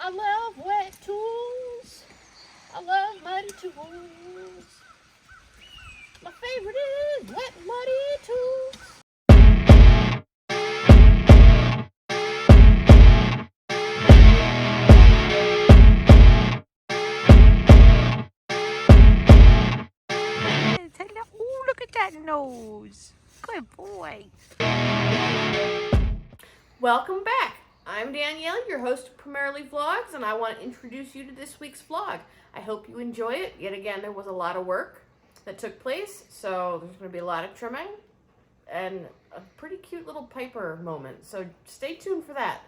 I love wet tools. I love muddy tools. My favorite is wet muddy tools. Oh, look at that nose. Good boy. Welcome back. I'm Danielle, your host of Primarily Vlogs, and I want to introduce you to this week's vlog. I hope you enjoy it. Yet again, there was a lot of work that took place, so there's going to be a lot of trimming and a pretty cute little Piper moment, so stay tuned for that.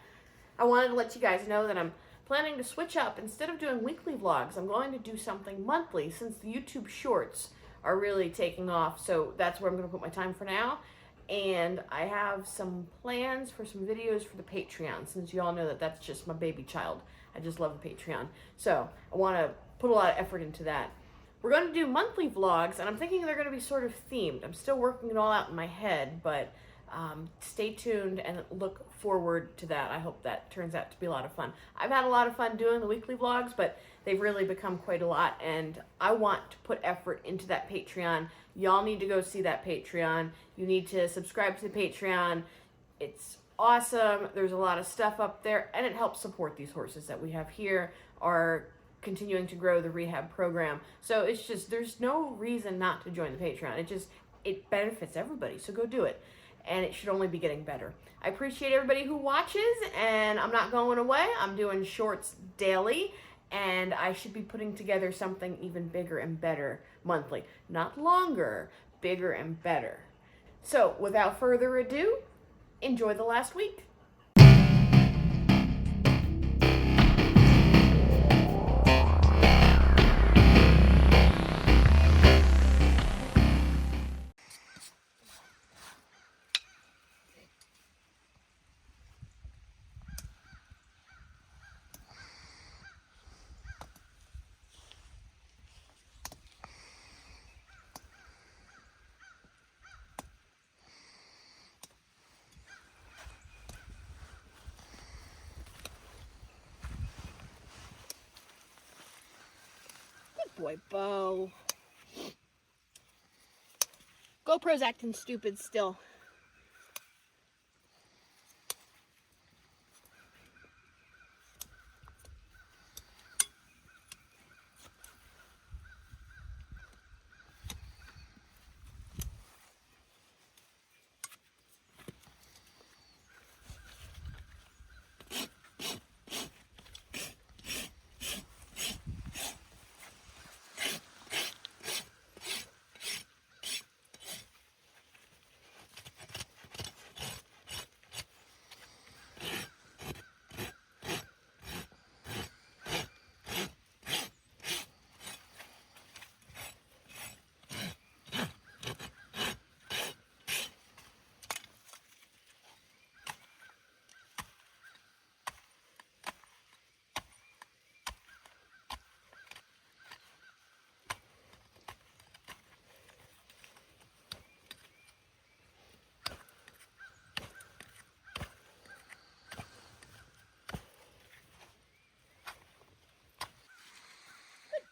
I wanted to let you guys know that I'm planning to switch up. Instead of doing weekly vlogs, I'm going to do something monthly since the YouTube shorts are really taking off, so that's where I'm going to put my time for now. And I have some plans for some videos for the Patreon, since you all know that that's just my baby child. I just love the Patreon. So I want to put a lot of effort into that. We're going to do monthly vlogs, and I'm thinking they're going to be sort of themed. I'm still working it all out in my head, but stay tuned and look forward to that. I hope that turns out to be a lot of fun. I've had a lot of fun doing the weekly vlogs, but they've really become quite a lot, and I want to put effort into that Patreon. Y'all need to go see that Patreon. You need to subscribe to the Patreon. It's awesome. There's a lot of stuff up there, and it helps support these horses that we have here, are continuing to grow the rehab program. So it's just, there's no reason not to join the Patreon. It benefits everybody, so go do it. And it should only be getting better. I appreciate everybody who watches, and I'm not going away. I'm doing shorts daily, and I should be putting together something even bigger and better monthly. Not longer, bigger and better. So without further ado, enjoy the last week. Boy, Bo. GoPro's acting stupid still.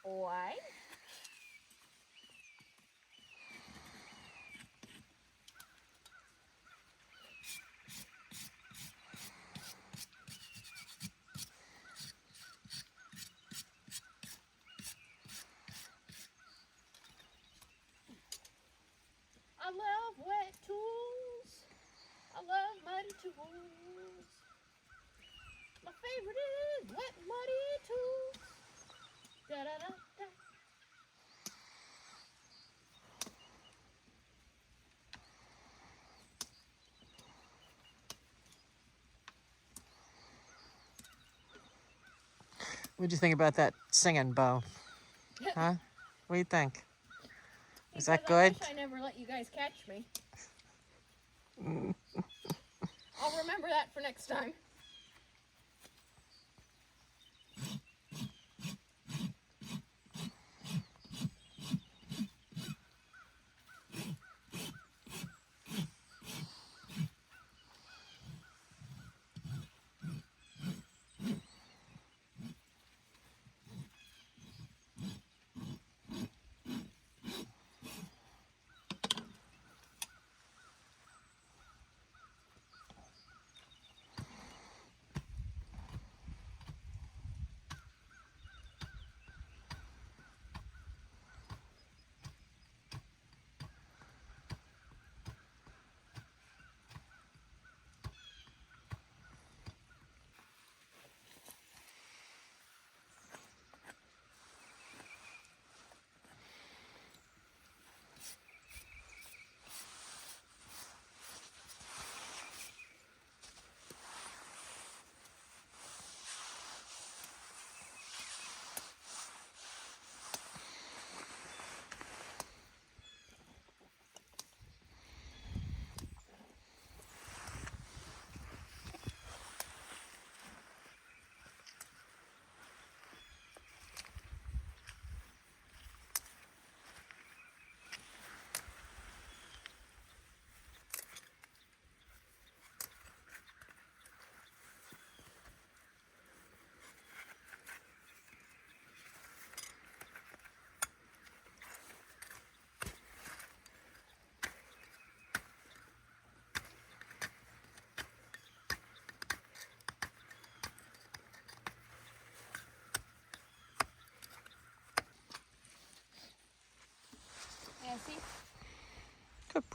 Boy. I love wet tools. I love muddy tools. My favorite is wet muddy tools. Da da da da. What'd you think about that singing, Bo? Huh? What do you think? Is that good? I wish I never let you guys catch me. I'll remember that for next time.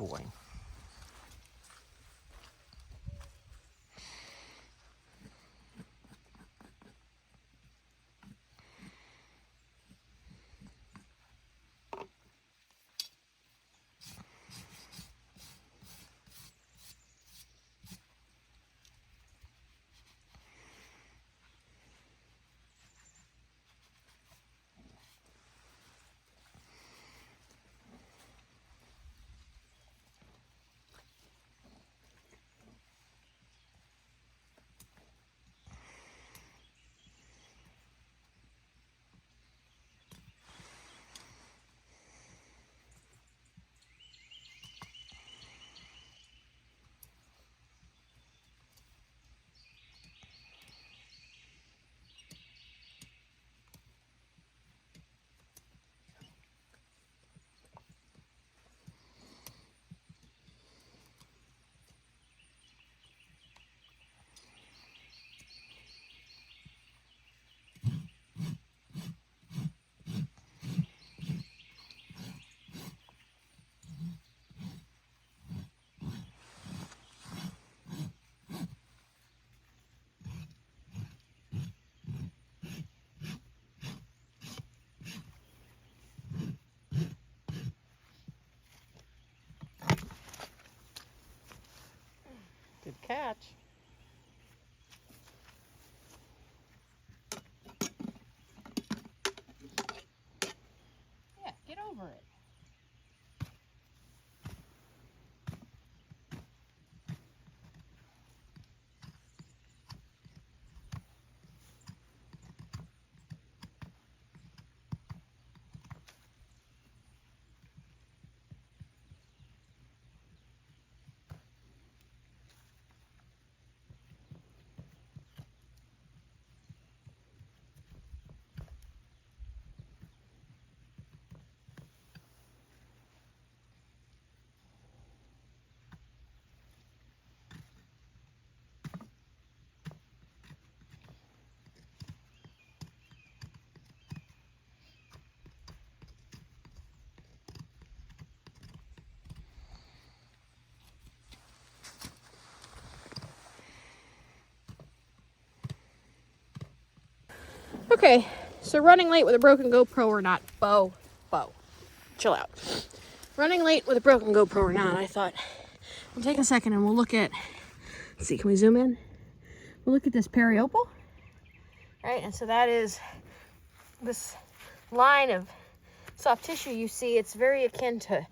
boy. Good catch. Yeah, get over it. Okay, so running late with a broken GoPro or not, Bo, chill out. Running late with a broken GoPro or not, I thought we'll take a second and we'll look at, let's see, can we zoom in? We'll look at this periopal, right? And so that is this line of soft tissue you see. It's very akin to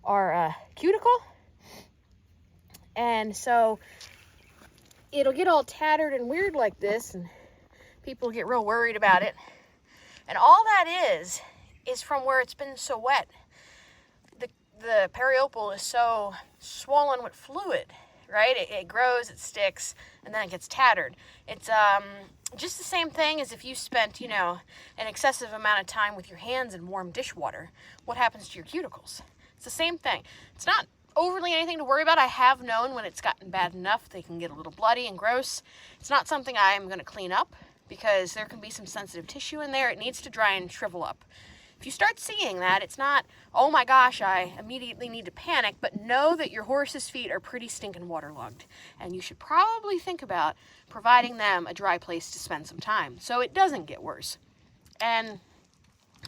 our cuticle. And so it'll get all tattered and weird like this, and people get real worried about it. And all that is from where it's been so wet. The periopal is so swollen with fluid, right? It grows, it sticks, and then it gets tattered. It's just the same thing as if you spent, an excessive amount of time with your hands in warm dishwater. What happens to your cuticles? It's the same thing. It's not overly anything to worry about. I have known when it's gotten bad enough, they can get a little bloody and gross. It's not something I'm going to clean up because there can be some sensitive tissue in there. It needs to dry and shrivel up. If you start seeing that, it's not, oh my gosh, I immediately need to panic, but know that your horse's feet are pretty stinking waterlogged. And you should probably think about providing them a dry place to spend some time so it doesn't get worse. And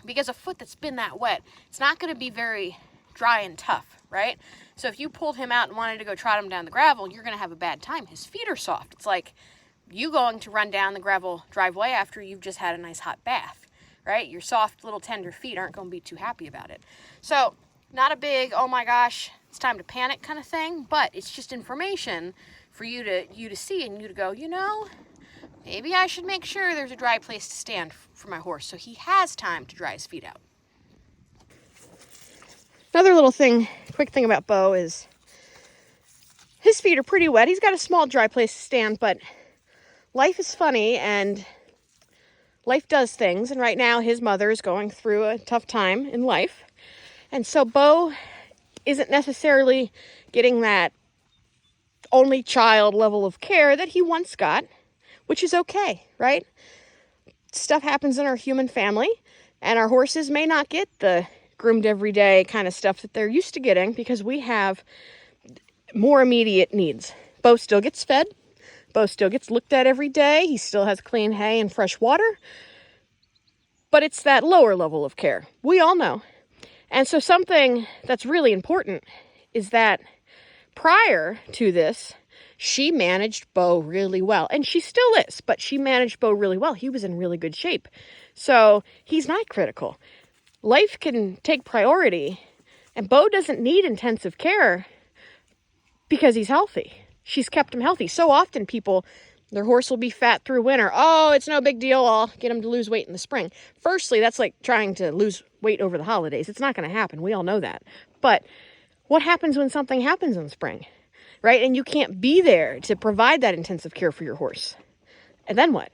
because a foot that's been that wet, it's not going to be very dry and tough, right? So if you pulled him out and wanted to go trot him down the gravel, you're going to have a bad time. His feet are soft. It's like you going to run down the gravel driveway after you've just had a nice hot bath. Right? Your soft little tender feet aren't going to be too happy about it. So not a big, oh my gosh, it's time to panic kind of thing, but it's just information for you to see and you to go, maybe I should make sure there's a dry place to stand for my horse so he has time to dry his feet out. Another little thing, quick thing about Bo is his feet are pretty wet. He's got a small dry place to stand, but life is funny and life does things, and right now his mother is going through a tough time in life. And so Bo isn't necessarily getting that only child level of care that he once got, which is okay, right? Stuff happens in our human family, and our horses may not get the groomed every day kind of stuff that they're used to getting, because we have more immediate needs. Bo still gets fed. Bo still gets looked at every day. He still has clean hay and fresh water. But it's that lower level of care. We all know. And so something that's really important is that prior to this, she managed Bo really well. And she still is, but she managed Bo really well. He was in really good shape. So he's not critical. Life can take priority, and Bo doesn't need intensive care because he's healthy. She's kept him healthy. So often people, their horse will be fat through winter. Oh, it's no big deal. I'll get him to lose weight in the spring. Firstly, that's like trying to lose weight over the holidays. It's not going to happen. We all know that. But what happens when something happens in spring, right? And you can't be there to provide that intensive care for your horse. And then what?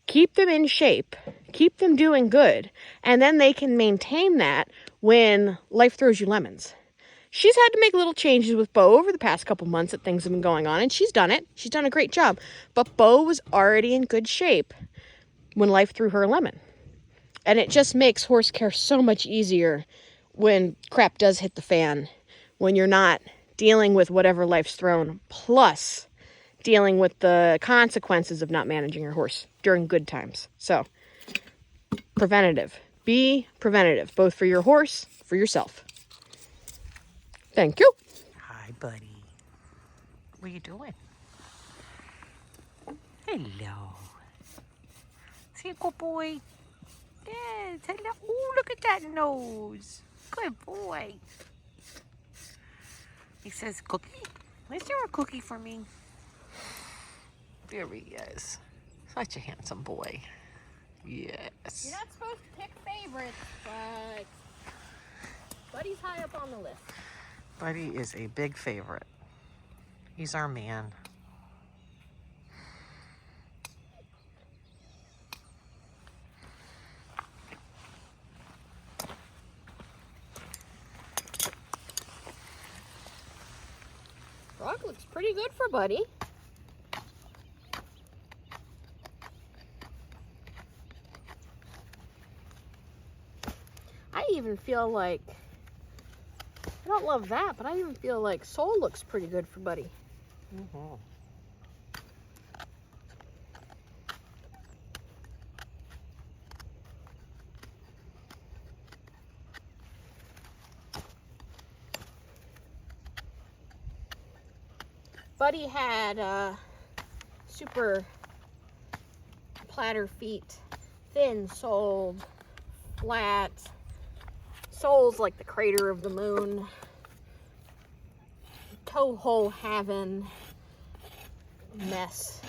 Keep them in shape, keep them doing good, and then they can maintain that when life throws you lemons. She's had to make little changes with Bo over the past couple months that things have been going on, and she's done it. She's done a great job. But Bo was already in good shape when life threw her a lemon. And it just makes horse care so much easier when crap does hit the fan, when you're not dealing with whatever life's thrown, plus dealing with the consequences of not managing your horse during good times. So, preventative. Be preventative, both for your horse, for yourself. Thank you. Hi, buddy. What are you doing? Hello. See a good boy? Yes, hello. Oh, look at that nose. Good boy. He says, cookie? Is there a cookie for me? There he is. Such a handsome boy. Yes. You're not supposed to pick favorites, but Buddy's high up on the list. Buddy is a big favorite. He's our man. Frog looks pretty good for Buddy. I even feel like, I don't love that, but I even feel like Soul looks pretty good for Buddy. Mm-hmm. Buddy had super platter feet, thin soled, flat. Sole's like the crater of the moon. Toe hole having mess.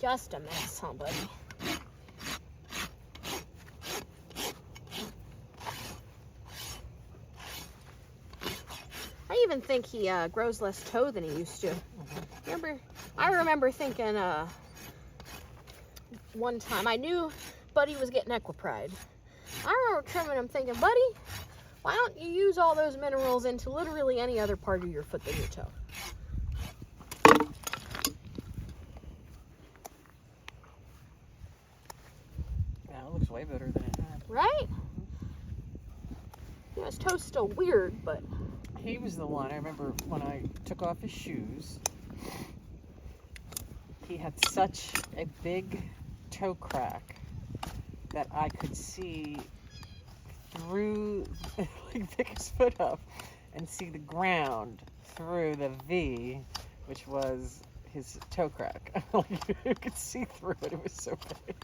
Just a mess, huh, Buddy? I even think he grows less toe than he used to. I remember thinking one time, I knew Buddy was getting equipride. I remember trimming him thinking, Buddy, why don't you use all those minerals into literally any other part of your foot than your toe? Yeah, it looks way better than it had. Right? You know, his toe's still weird, but... He was the one, I remember when I took off his shoes, he had such a big toe crack that I could see through, like, pick his foot up and see the ground through the V, which was his toe crack. You could see through it. It was so big.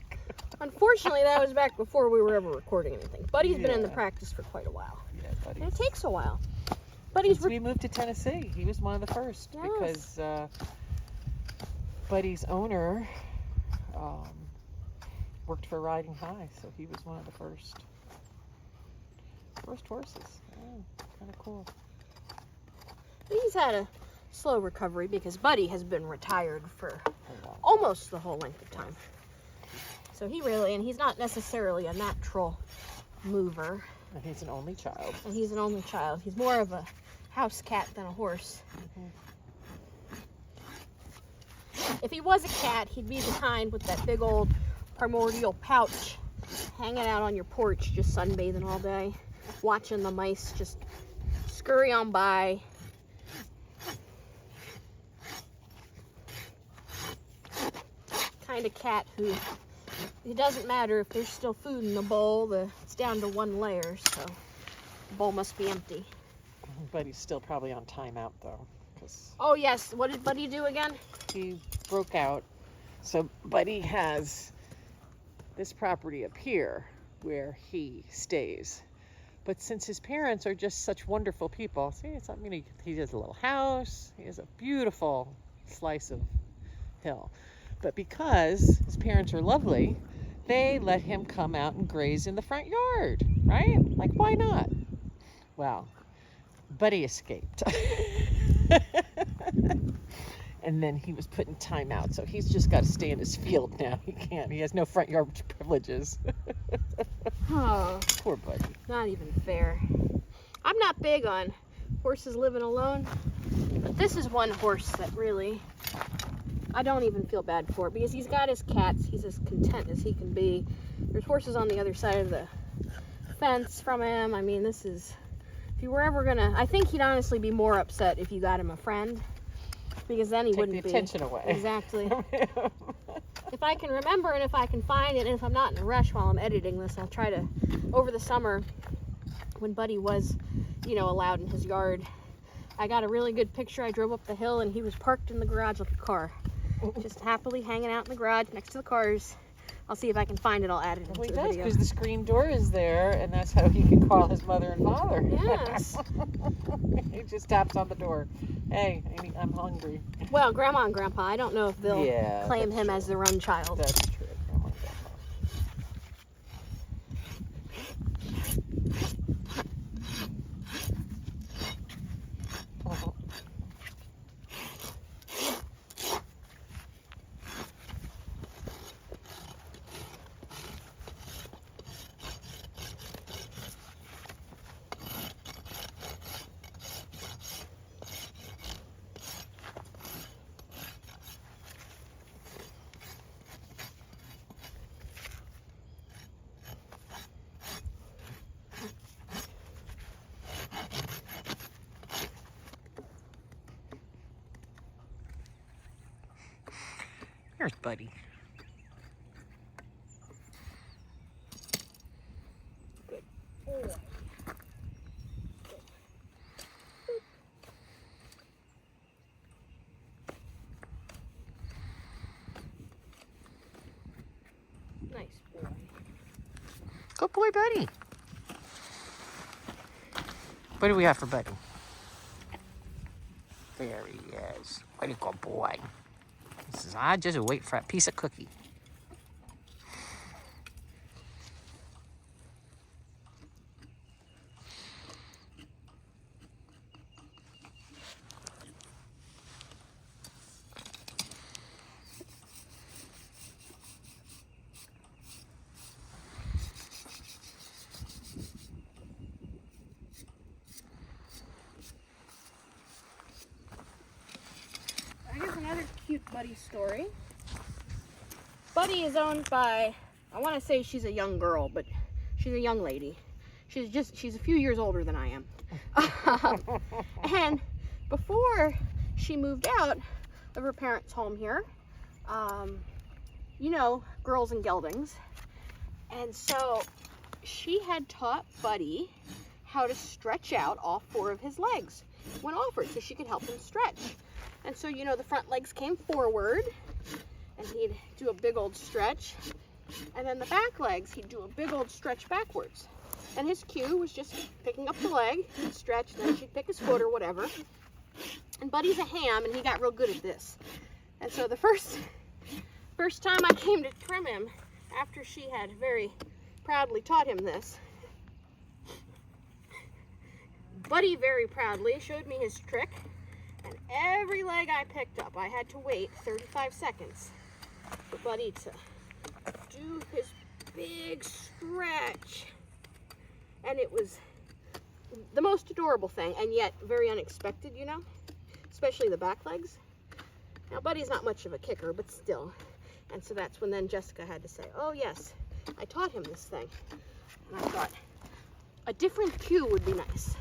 Unfortunately, that was back before we were ever recording anything. Buddy's been in the Yeah. practice for quite a while. Yeah, buddy. And it takes a while. Buddy's... Since we moved to Tennessee, he was one of the first. Yes. Because Buddy's owner worked for Riding High, so he was one of the first horses. Oh, kind of cool. He's had a slow recovery because Buddy has been retired for almost the whole length of time. So he really, and he's not necessarily a natural mover. And he's an only child. And he's an only child. He's more of a house cat than a horse. If he was a cat, he'd be the kind with that big old primordial pouch hanging out on your porch, just sunbathing all day, watching the mice just scurry on by. Kind of cat who, it doesn't matter if there's still food in the bowl, it's down to one layer, so the bowl must be empty. Buddy's still probably on timeout though. Oh yes, what did Buddy do again? He broke out. So Buddy has this property up here where he stays. But since his parents are just such wonderful people, see, he has a little house, he has a beautiful slice of hill. But because his parents are lovely, they let him come out and graze in the front yard, right? Like, why not? Well, Buddy escaped. And then he was put in timeout, so he's just got to stay in his field now. He has no front yard privileges. Oh, Poor Buddy. Not even fair. I'm not big on horses living alone, but this is one horse that really, I don't even feel bad for, because he's got his cats. He's as content as he can be. There's horses on the other side of the fence from him. I mean, this is, if you were ever gonna, I think he'd honestly be more upset if you got him a friend, because then he wouldn't be. Take the attention away. Exactly. If I can remember and if I can find it, and if I'm not in a rush while I'm editing this, I'll try to, over the summer, when Buddy was, allowed in his yard, I got a really good picture. I drove up the hill and he was parked in the garage like a car, just happily hanging out in the garage next to the cars. I'll see if I can find it. I'll add it into the video. Because the screen door is there, and that's how he can call his mother and father. Yes. He just taps on the door. Hey, I'm hungry. Well, Grandma and Grandpa, I don't know if they'll claim him as their own child. That's true. Grandma and Grandpa. There's Buddy. Good boy. Nice boy. Good boy, Buddy. What do we have for Buddy? There he is. What a good boy. He says, I just wait for a piece of cookie. Here's another cute Buddy story. Buddy is owned by, I want to say she's a young girl, but she's a young lady. She's a few years older than I am. And before she moved out of her parents' home here, girls and geldings. And so she had taught Buddy how to stretch out all four of his legs when offered, so she could help him stretch. And so, the front legs came forward, and he'd do a big old stretch. And then the back legs, he'd do a big old stretch backwards. And his cue was just picking up the leg, he'd stretch, then she'd pick his foot or whatever. And Buddy's a ham, and he got real good at this. And so the first time I came to trim him, after she had very proudly taught him this, Buddy very proudly showed me his trick. And every leg I picked up, I had to wait 35 seconds for Buddy to do his big stretch. And it was the most adorable thing, and yet very unexpected, especially the back legs. Now, Buddy's not much of a kicker, but still. And so that's when then Jessica had to say, oh yes, I taught him this thing. And I thought a different cue would be nice.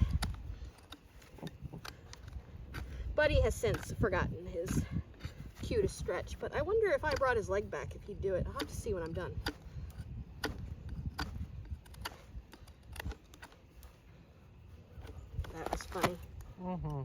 Buddy has since forgotten his cue to stretch, but I wonder if I brought his leg back if he'd do it. I'll have to see when I'm done. That was funny. Mm-hmm.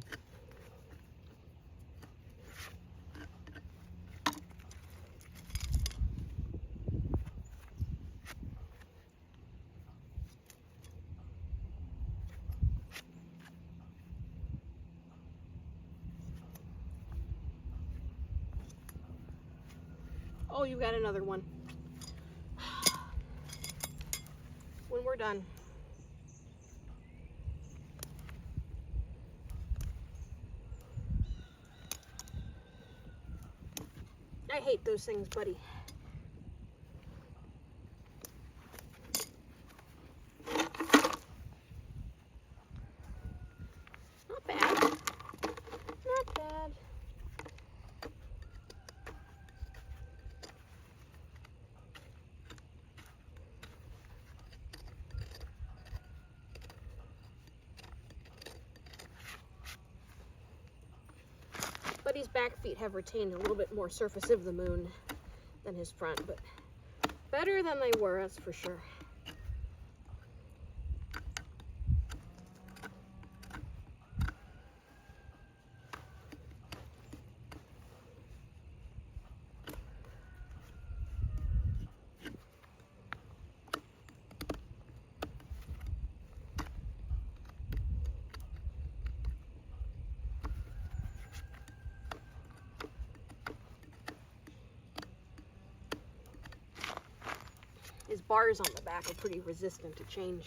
Oh, you got another one. When we're done. I hate those things, buddy. Not bad. Not bad. Buddy's back feet have retained a little bit more surface of the moon than his front, but better than they were, that's for sure. His bars on the back are pretty resistant to change.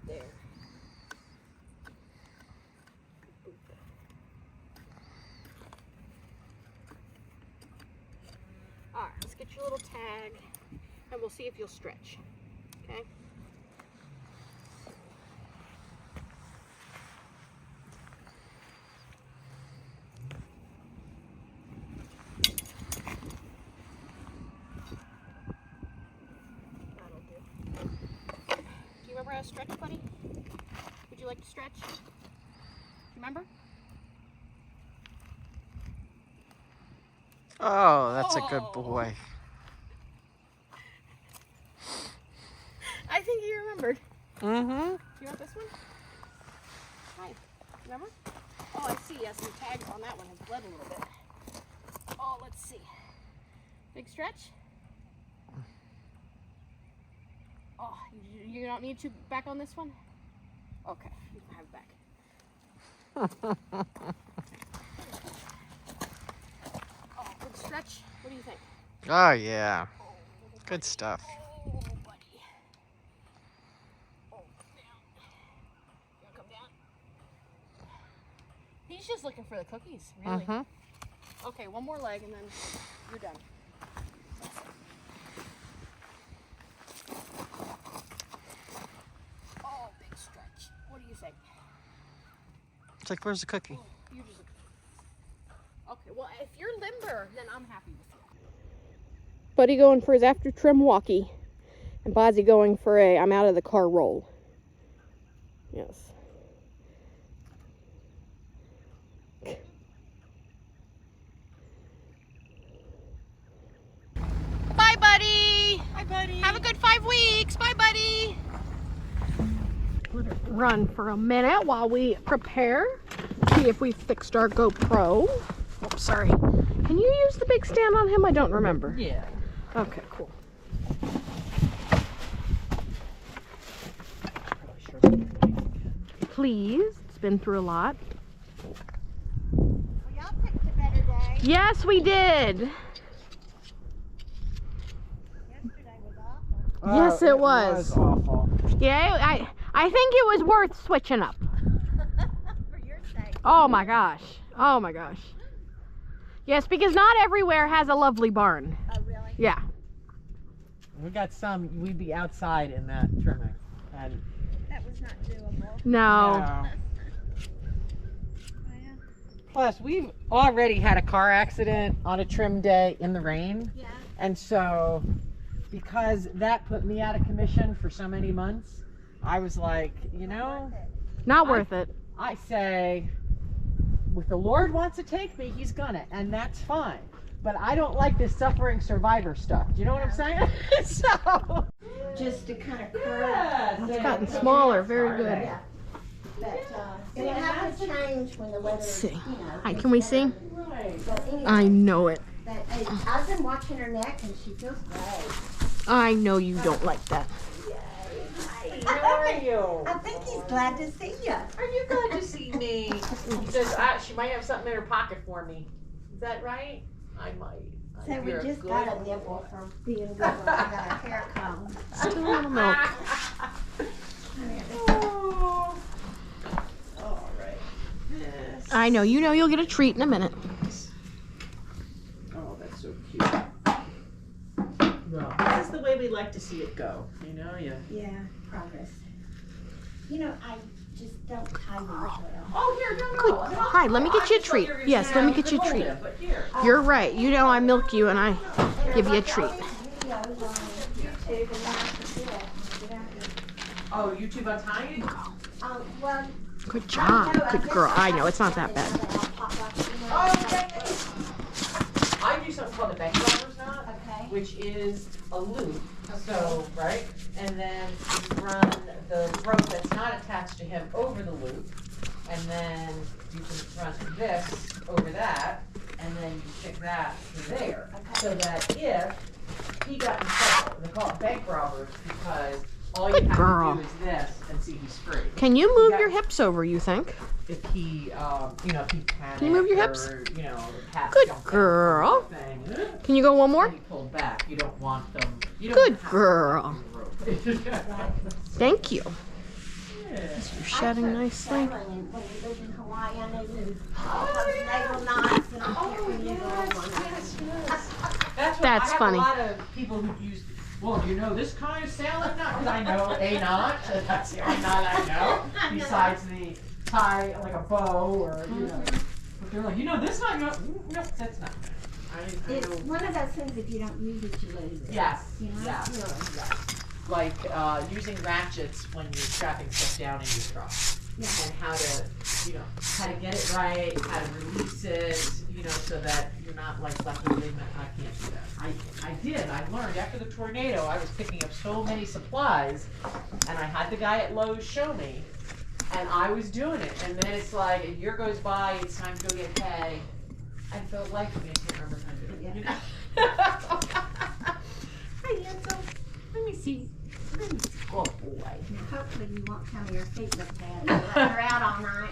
There. All right, let's get your little tag, and we'll see if you'll stretch. Okay. That'll do. Do you remember how to stretch, buddy? Would you like to stretch? Do you remember? Oh, that's a good boy. I think you remembered. Mm-hmm. Do you want this one? Hi. Remember? Oh, I see. Yes, some tags on that one has bled a little bit. Oh, let's see. Big stretch. Oh, you don't need to back on this one? Okay, you can have it back. Oh, good stretch. What do you think? Oh, yeah. Good stuff. Oh, buddy. Oh, down. You want to come down? He's just looking for the cookies, really. Mm-hmm. Okay, one more leg and then you're done. Oh, big stretch. What do you think? It's like, where's the cookie? Oh, you just... Okay, well, if you're limber, then I'm happy with you. Buddy going for his after trim walkie, and Bozzy going for a I'm out of the car roll. Yes. Bye, buddy. Hi, buddy. Have a good 5 weeks. Bye, buddy. Let it run for a minute while we prepare. See if we fixed our GoPro. Oh, sorry. Can you use the big stand on him? I don't remember. Yeah. Okay, cool. Please. It's been through a lot. Well, y'all picked a better day. Yes, we did. Yesterday was awful. Yes, it was. awful. Yeah, I think it was worth switching up. For your sake. Oh my gosh. Oh my gosh. Yes, because not everywhere has a lovely barn. Oh, really? Yeah. We got some. We'd be outside in that trimming, and That was not doable. No. Well, Plus, we've already had a car accident on a trim day in the rain, yeah. and so because that put me out of commission for so many months, I was like, you know, Not worth it. I say, if the Lord wants to take me, He's gonna, and that's fine. But I don't like this suffering survivor stuff. Do you know what I'm saying? So, Just to kind of curve. yes, It's gotten smaller. Very good. Yeah. But it'll have to change when the weather, Let's see. you know. Hi, can we see? Right. But anyway, I know it. but, I've been watching her neck and she feels great. I know you don't like that. How are you? I think he's glad to see you. Are you glad to see me? He says she might have something in her pocket for me. Is that right? I might. So we You're just good got a boy. nibble for being good when we got our hair combed. Still a little milk. Oh. All right. Yes. I know. You know you'll get a treat in a minute. Oh, that's so cute. Well, this is the way we like to see it go. You know, Yeah, progress. You know, I just don't tie them well. Oh, here, no, Good. no. I mean, Hi, let me get you a treat. Yes, let me get you a treat. You're right. You know I milk you and I give you a treat. Oh, YouTube untying it? Well, Good job. Good girl. I know. It's not that bad. Oh, okay. I do something called a bank robber's knot, Okay. which is a loop. So, right? And then you run the rope that's not attached to him over the loop. And then you can run this over that. And then you stick that to there. So that if he got in trouble, they call it bank robbers because all you Good have girl. to do is this and see he's free. Can you move your hips over, you think? If he, you know, if he panicked Can you move your hips? or, you know, the cat Good jumped out girl. or something, Can you go one more? and he pulled back. You don't want them. You don't Good have to girl. do the rope. Thank you. Yeah. You're shedding nicely. When we lived in Hawaii, I knew all those naval knots and I can't remember one of them. That's what, funny. I have a lot of people who use. Well, do you know this kind of sailing knot? Because I know a knot. That's the only knot I know. Besides the tie like a bow or you know. But they're like, you know this knot? No, that's not. I It's know. one of those things, if you don't use it, you lose it. Yes. You know, Yes. really. Yes. Like using ratchets when you're strapping stuff down in your truck. Yeah. And how to, you know, how to get it right, how to release it, you know, so that you're not like left with ligament. I can't do that. I did. I learned after the tornado. I was picking up so many supplies, and I had the guy at Lowe's show me, and I was doing it. And then it's like a year goes by. It's time to go get pay. I felt like me. I can't remember how to do it. Yeah. You know? Hi, handsome. Let me see. Oh boy. Hopefully you won't tell me your feet look bad. You're letting her out all night.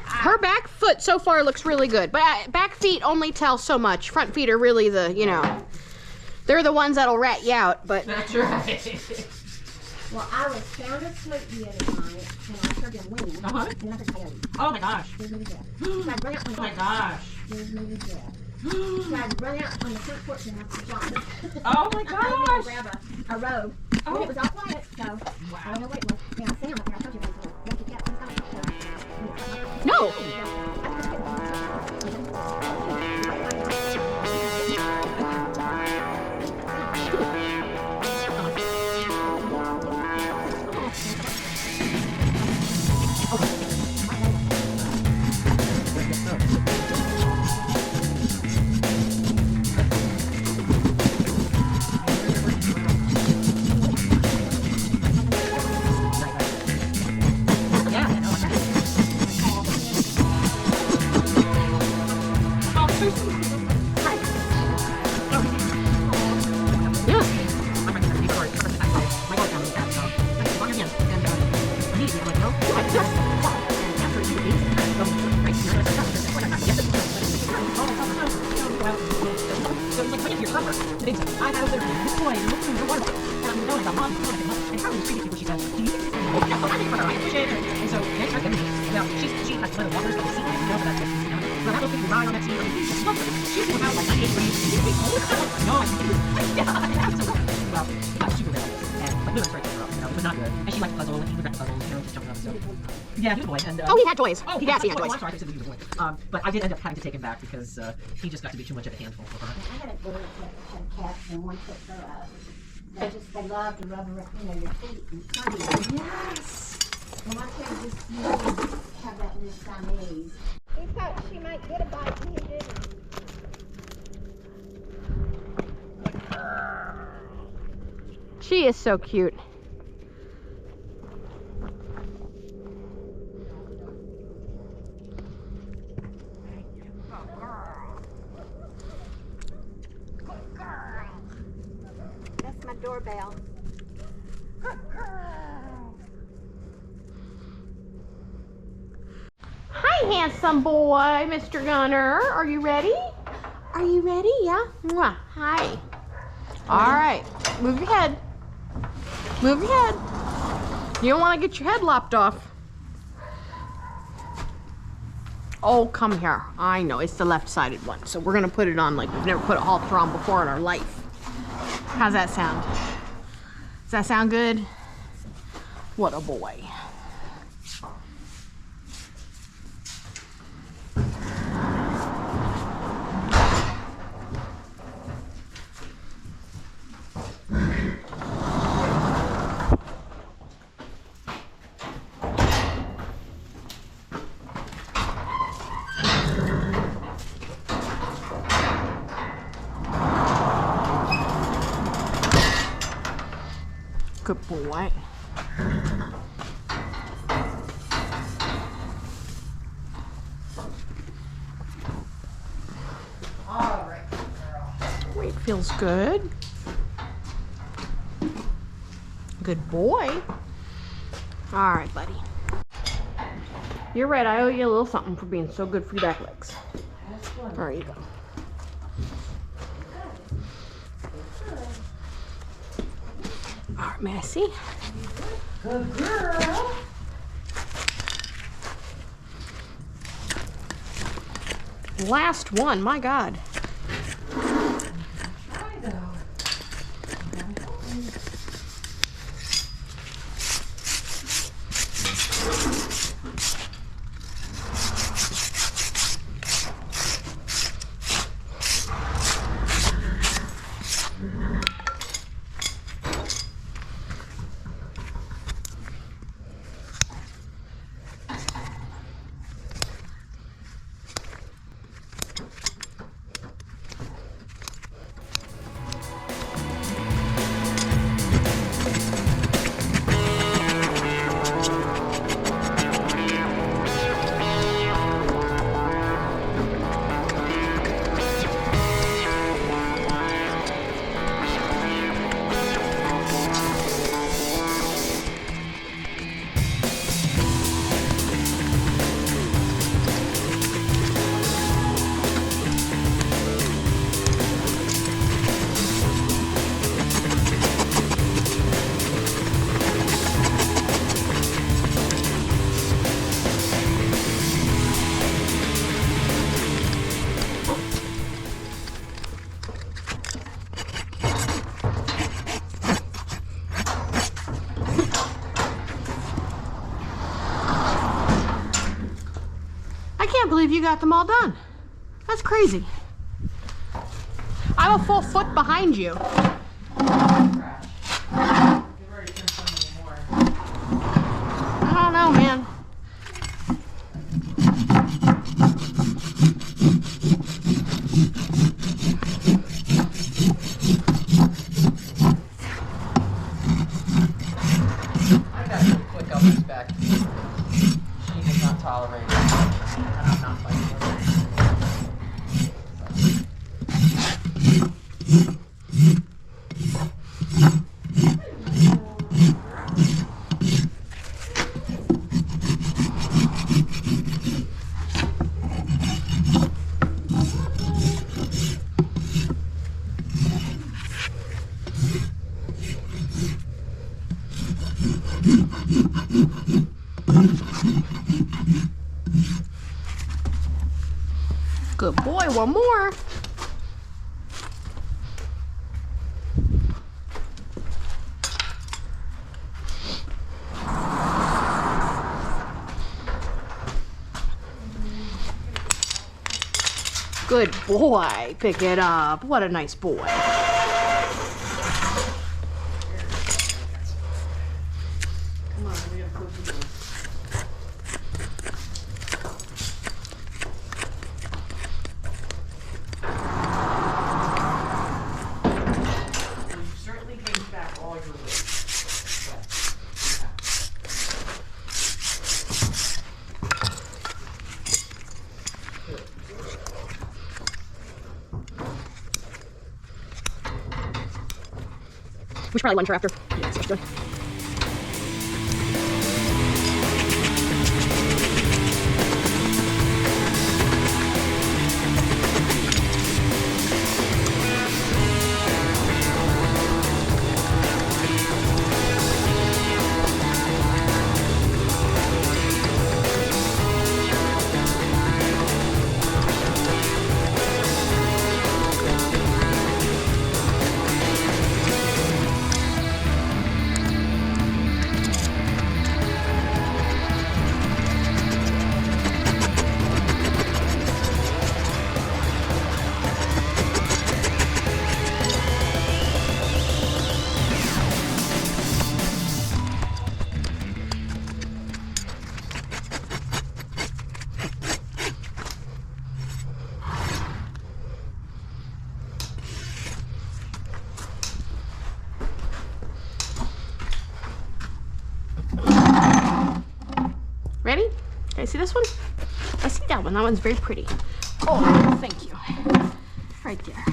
Her back foot so far looks really good, but back feet only tell so much. Front feet are really the, you know, they're the ones that'll rat you out. But That's right. Well, I was sound asleep the other night, and I heard him whinny. Uh-huh. And I heard coyote. Oh my gosh. There's maybe Jeff. So I'd run out Oh my gosh. There's maybe Jeff. So I'd run out on the front porch and have to jump. Oh my I gosh. grab a robe. And it was all quiet, so I don't know what it was. Yeah, I Sam up there. I told you about the lucky cat. no. So it's like right up here, from her. The big stuff. I have literally this boy, and looking at water, and I'm going, Mom, and Carly was previously where she said, do you think this is oh, yeah, well, I think for her, I appreciate it. And so, then starts everything. Well, she has one of the walkers on the seat, and you know that that's good. Well, that little thing you ride on that seat, she loves her. She's going out like 98 degrees. No, I think yeah, absolutely. Well, she got super bad. And like, we were straight her up, you know, it was not good. And she liked to puzzle, and he would wreck puzzles, you know, just jumping up. So, yeah, he was a boy. And, Oh, he had toys. Oh, he had toys. I'm sorry, I said he was a boy. But I did end up having to take him back because he just got to be too much of a handful for her. I had a girl that had cats and one took her up. They love to rub around, you know, your feet and tummy. Yes. And I said, just you have that in this Siamese. He thought she might get a bite and he didn't. She is so cute. That's my doorbell. Hi, handsome boy, Mr. Gunner. Are you ready? Are you ready? Yeah? Mwah. Hi. All right. Move your head. Move your head. You don't want to get your head lopped off. Oh, come here. I know. It's the left-sided one. So we're going to put it on like we've never put a halter on before in our life. How's that sound? Does that sound good? What a boy. Good boy. All right, girl. Weight feels good. Good boy. All right, buddy. You're right. I owe you a little something for being so good for your back legs. There you go. All right, may I see? Good girl. Last one. My God. I can't believe you got them all done. That's crazy. I'm a full foot behind you. I don't know, man. I got to quick up his back. She does not tolerate it. And I'm not fighting with her. Good boy, one more. Good boy. Pick it up. What a nice boy. Come on, we gotta close the door. Well, you certainly gained back all your weight. We should probably lunch her after. Yeah, that's good. Ready? Can I see this one? I see that one. That one's very pretty. Oh, thank you. Right there.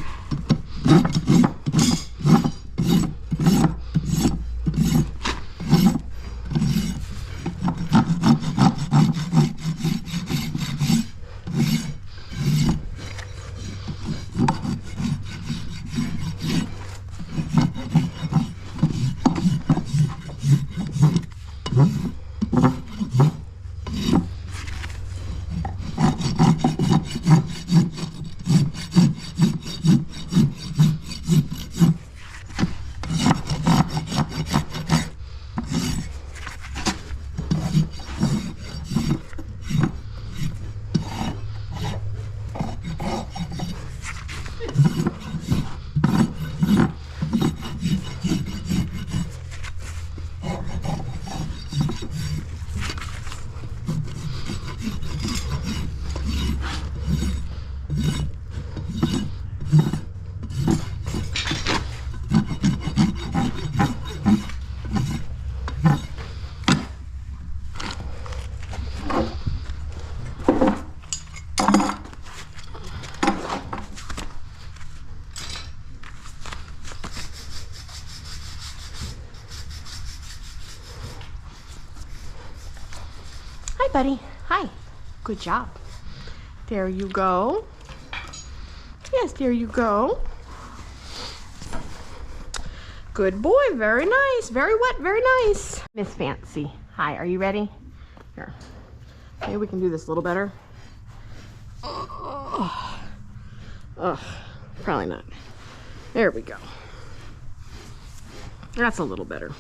Hi, buddy. Hi. Good job. There you go. Yes, there you go. Good boy. Very nice. Very wet. Very nice. Miss Fancy. Hi. Are you ready? Here. Maybe we can do this a little better. Ugh. Probably not. There we go. That's a little better.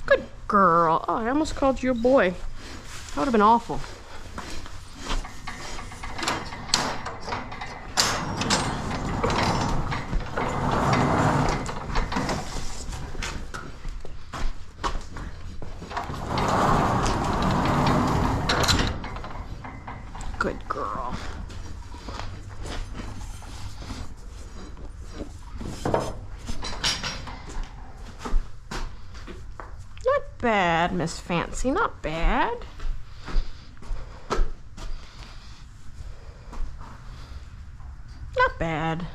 Good girl. Oh, I almost called you a boy. That would have been awful. Good girl. Not bad, Miss Fancy. Not bad. Not bad.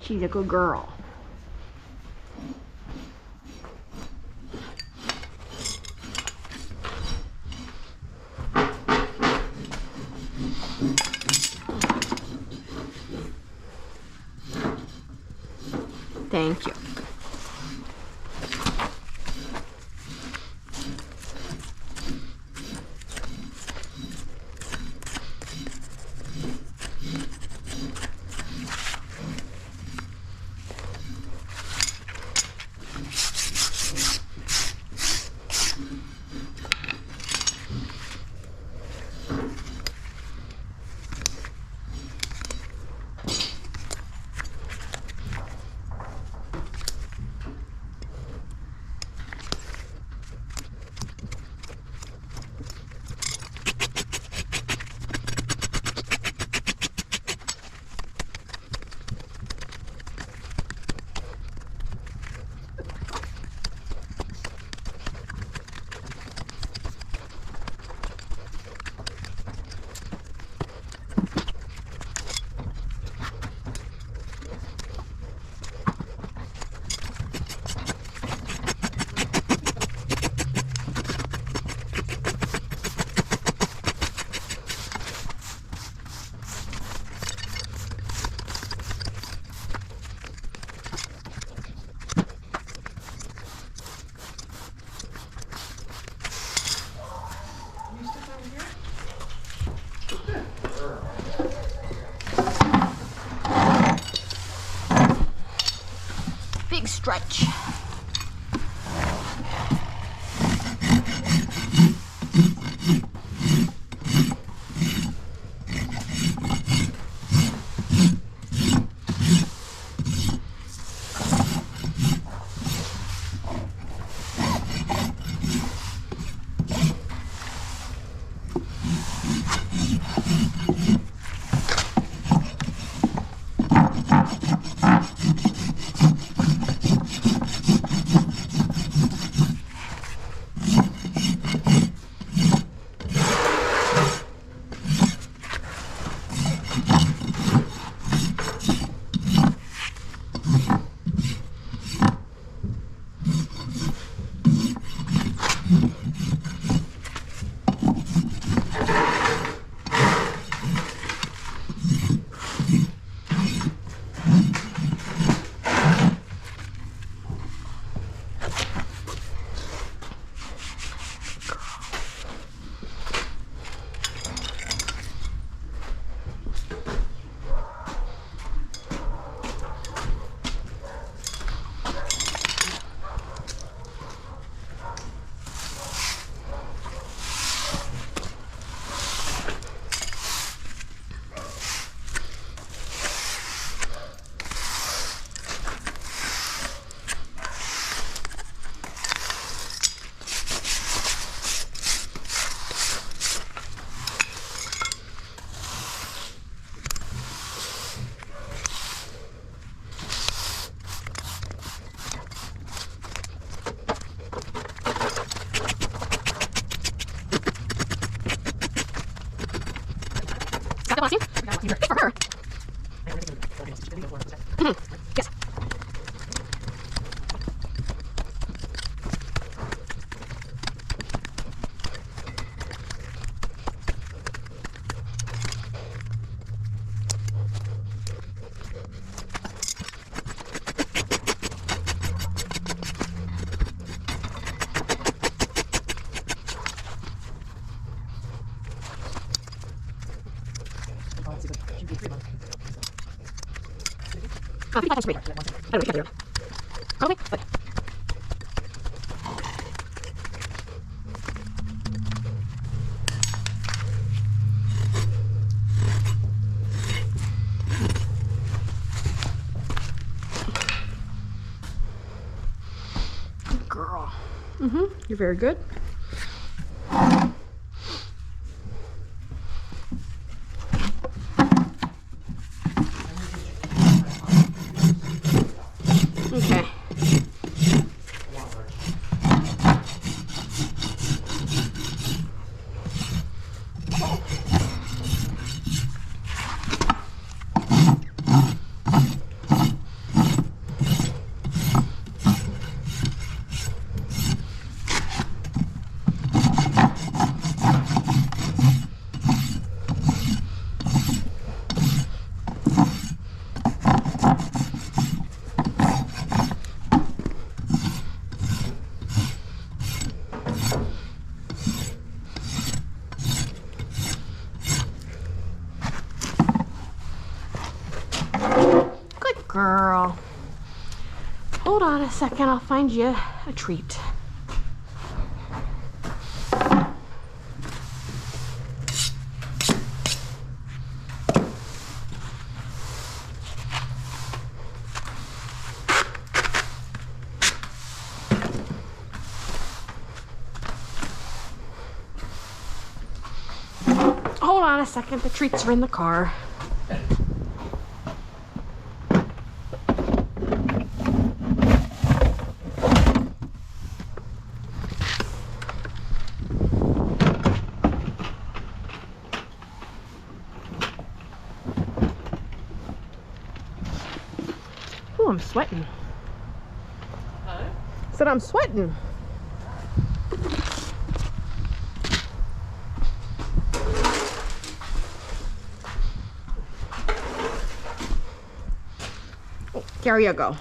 She's a good girl. Thank you. Big stretch. For her. Yes. I think that's great. I don't know. Probably. Okay. Good girl. You're very good. Okay. girl. Hold on a second, I'll find you a treat. Hold on a second, the treats are in the car. Ooh, I'm sweating. Huh? Said I'm sweating. There you go.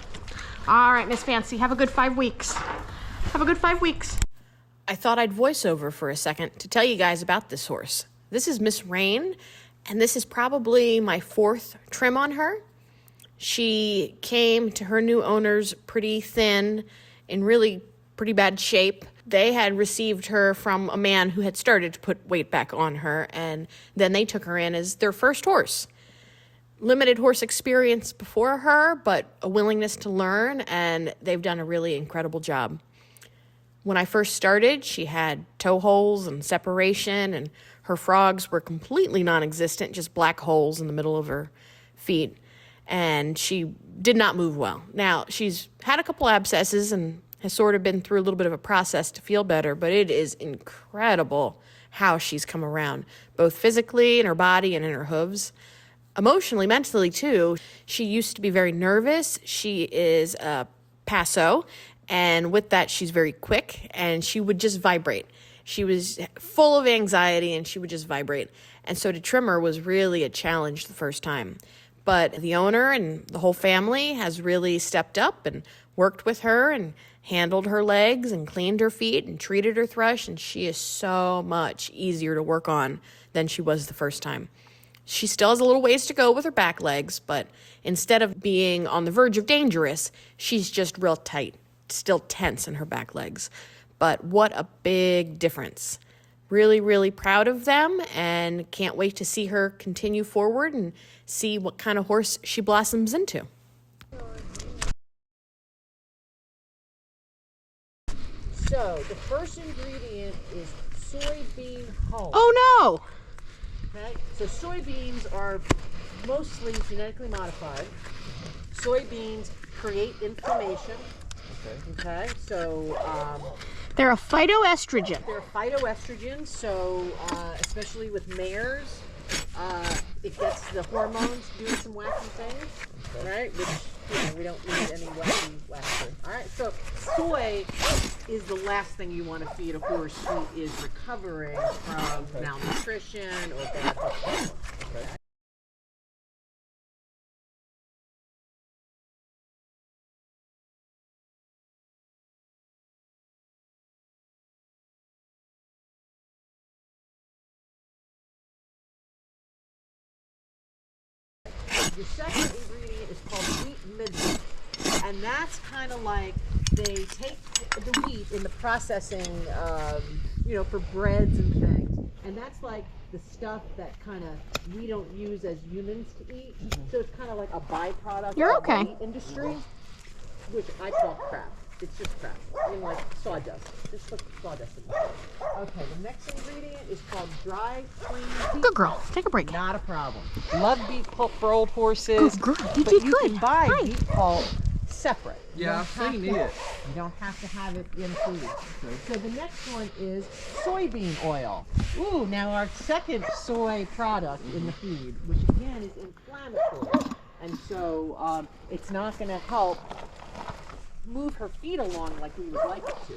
All right, Miss Fancy, have a good 5 weeks. Have a good 5 weeks. I thought I'd voice over for a second to tell you guys about this horse. This is Miss Rain, and this is probably my 4th trim on her. She came to her new owners pretty thin, in really pretty bad shape. They had received her from a man who had started to put weight back on her, and then they took her in as their first horse. Limited horse experience before her, but a willingness to learn, and they've done a really incredible job. When I first started, she had toe holes and separation, and her frogs were completely non-existent, just black holes in the middle of her feet, and she did not move well. Now, she's had a couple abscesses and has sort of been through a little bit of a process to feel better, but it is incredible how she's come around, both physically in her body and in her hooves. Emotionally, mentally too. She used to be very nervous. She is a passo, and with that, she's very quick, and she would just vibrate. She was full of anxiety, and she would just vibrate. And so to trim her was really a challenge the first time. But the owner and the whole family has really stepped up and worked with her and handled her legs and cleaned her feet and treated her thrush, and she is so much easier to work on than she was the first time. She still has a little ways to go with her back legs, but instead of being on the verge of dangerous, she's just real tight, still tense in her back legs. But what a big difference. Really, really proud of them, and can't wait to see her continue forward and see what kind of horse she blossoms into. So, the first ingredient is soybean hull. Oh no! Okay, so soybeans are mostly genetically modified. Soybeans create inflammation. Okay, so They're a phytoestrogen. they're phytoestrogens, so especially with mares, it gets the hormones doing some wacky things, right? Which, we don't need any wacky. All right, so soy is the last thing you want to feed a horse who is recovering from malnutrition or bad health. Okay. The second ingredient is called wheat midden, and that's kind of like they take the wheat in the processing, for breads and things, and that's like the stuff that kind of we don't use as humans to eat. So it's kind of like a byproduct You're of okay. the wheat industry, which I call crap. It's just crap. I mean, like sawdust. Just put sawdust in there. Okay, the next ingredient is called dry clean beef. Good girl. Take a break. Not a problem. Love beef pulp for old horses. Good girl. You but did you good. can buy Hi. beef pulp separate. You Yeah, don't I have seen to- it. You don't have to have it in food. So the next one is soybean oil. Ooh, now our second soy product in the feed, which again is inflammatory. And so it's not going to help move her feet along like we would like it to.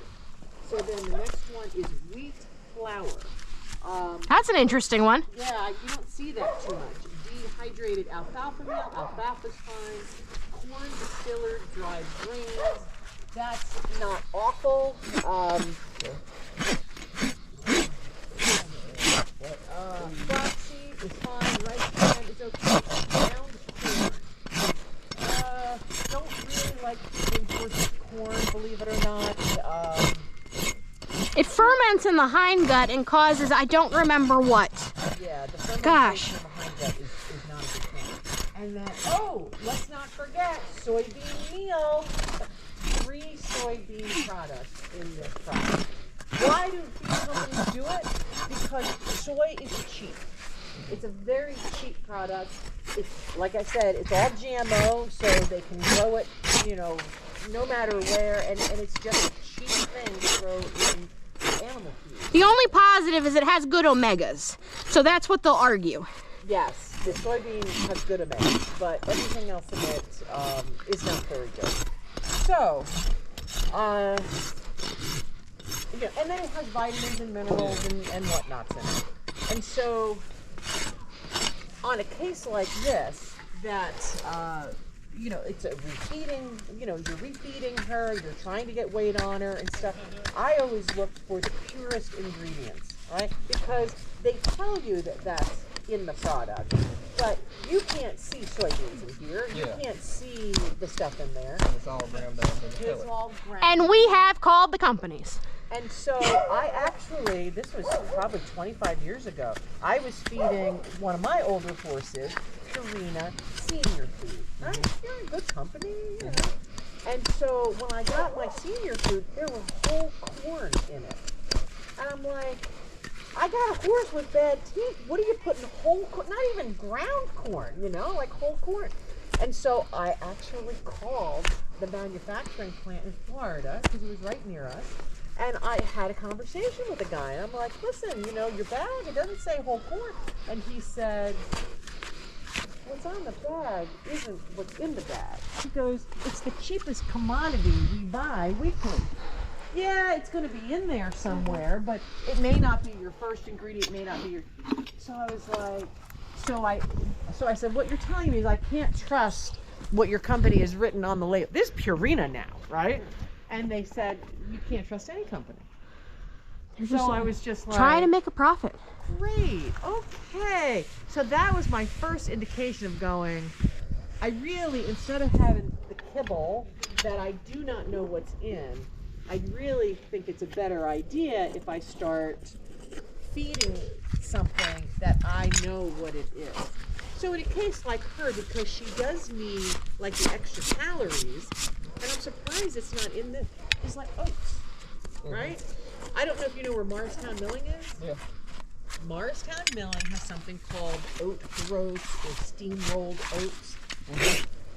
So then the next one is wheat flour. That's an interesting one. Yeah, you don't see that too much. Dehydrated alfalfa meal, alfalfa's fine. Corn distiller, dried grains. That's not awful. Flaxseed is fine. Rice bran is okay. Ground corn. ferments in the hindgut and causes I don't remember what. Yeah, the fermentation Gosh. in the hindgut is not a good thing. And then, oh, let's not forget soybean meal. 3 soybean products in this product. Why do feed companies do it? Because soy is cheap. It's a very cheap product. It's, like I said, it's all GMO, so they can grow it, you know, no matter where, and it's just a cheap thing to grow in animal feed. The only positive is it has good omegas. So that's what they'll argue. Yes, the soybean has good omegas, but everything else in it is not very good. So, yeah, and then it has vitamins and minerals and whatnots in it. And so, on a case like this, that, you know, it's a refeeding, you know, you're refeeding her, you're trying to get weight on her and stuff, I always look for the purest ingredients, right? Because they tell you that that's in the product, but you can't see soybeans in here. You can't see the stuff in there. It's all ground down to the It's all ground. And we have called the companies. And so I actually, this was probably 25 years ago, I was feeding one of my older horses, Karina, senior food. Right? You're in good company, you know. And so when I got my senior food, there was whole corn in it. And I'm like, I got a horse with bad teeth. What are you putting whole corn? Not even ground corn, you know, like whole corn. And so I actually called the manufacturing plant in Florida, because it was right near us. And I had a conversation with the guy, and I'm like, listen, you know, your bag, it doesn't say whole corn. And he said, what's on the bag isn't what's in the bag. He goes, it's the cheapest commodity we buy weekly. Yeah, it's going to be in there somewhere, but it may not be your first ingredient, it may not be your... So I was like, so I said, what you're telling me is I can't trust what your company has written on the label. This is Purina now, right? And they said, you can't trust any company. So I was just like, Trying to make a profit. great, okay. So that was my first indication of going, I really, instead of having the kibble that I do not know what's in, I really think it's a better idea if I start feeding something that I know what it is. So in a case like her, because she does need like the extra calories, and I'm surprised it's not in this, it's like oats, right? I don't know if you know where Morristown Milling is. Yeah. Morristown Milling has something called oat groats or steam-rolled oats.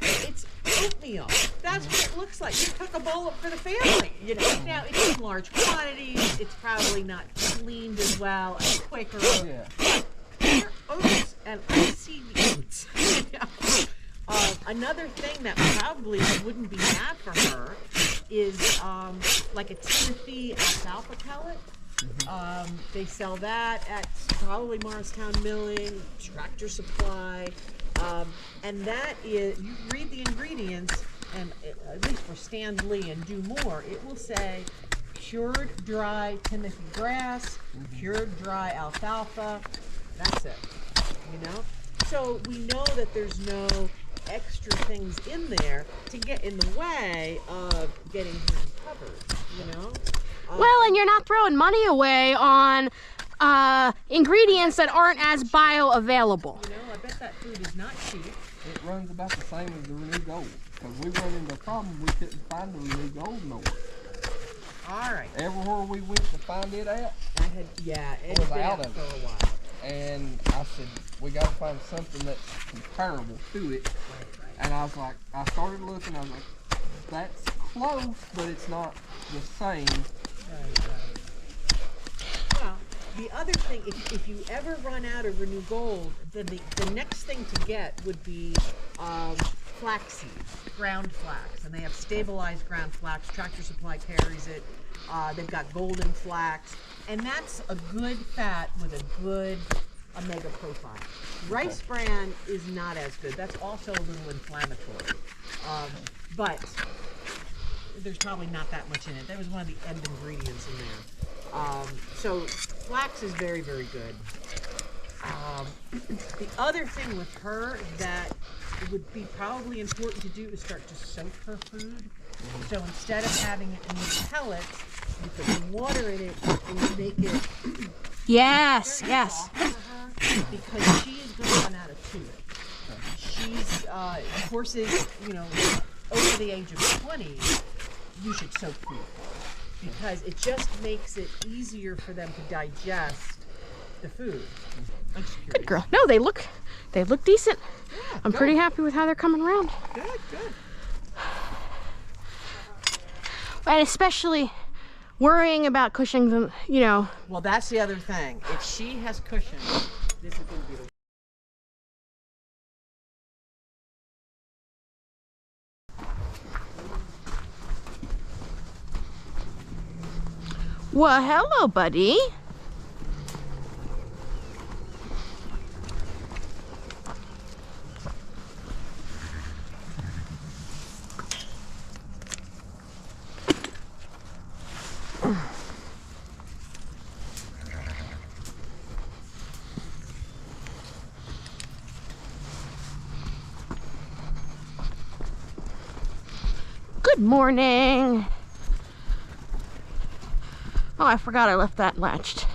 It's oatmeal. That's what it looks like. You cook a bowl up for the family, you know. Now, it's in large quantities. It's probably not cleaned as well as Quaker oats. Yeah. They're oats, and I see the oats. You know? Another thing that probably wouldn't be bad for her is like a Timothy alfalfa pellet. They sell that at probably Morristown Milling, Tractor Supply, and that is, you read the ingredients, and at least for Stand Lee and Do More, it will say cured dry Timothy grass, cured dry alfalfa. That's it, you know? So we know that there's no extra things in there to get in the way of getting him covered, you know? Well, and you're not throwing money away on ingredients that aren't as bioavailable. You know, I bet that food is not cheap. It runs about the same as the Renew Gold. Because we run into a problem, we couldn't find the Renew Gold nowhere. All right. Everywhere we went to find it at, It's was been out out of for it. a while. and I said, we got to find something that's comparable to it. And I was like, I started looking, I was like, that's close, but it's not the same. Right. Well, the other thing, if you ever run out of Renew Gold, then the next thing to get would be flax seeds, ground flax. And they have stabilized ground flax. Tractor Supply carries it. They've got golden flax. And that's a good fat with a good omega profile. Rice bran is not as good. That's also a little inflammatory. But there's probably not that much in it. That was one of the end ingredients in there. So flax is very, very good. The other thing with her that would be probably important to do is start to soak her food. So instead of having it in these pellets, you put some water in it and you make it Yes, very yes. soft for her, because she is going to run out of food. She's horses, you know, over the age of 20, you should soak food because it just makes it easier for them to digest the food. I'm just curious. Good girl. No, they look decent. Yeah, I'm pretty happy with how they're coming around. good. And especially worrying about Cushing's, and, you know. Well, that's the other thing. If she has cushion, this is going to be the Well, hello, buddy. Good morning. Oh, I forgot I left that latched.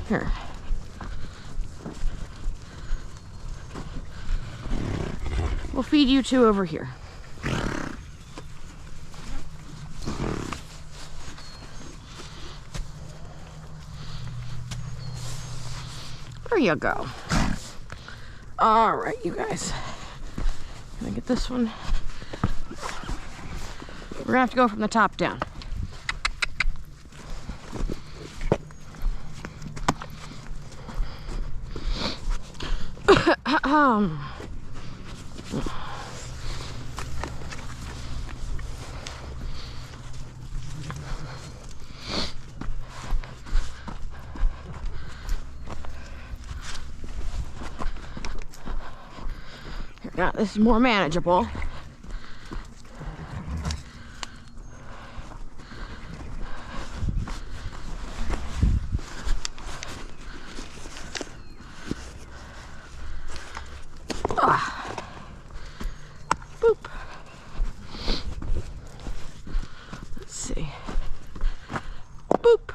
Here. We'll feed you two over here. There you go. All right, you guys. Can I get this one? We're gonna have to go from the top down. Here, now this is more manageable. Boop. Let's see. Boop.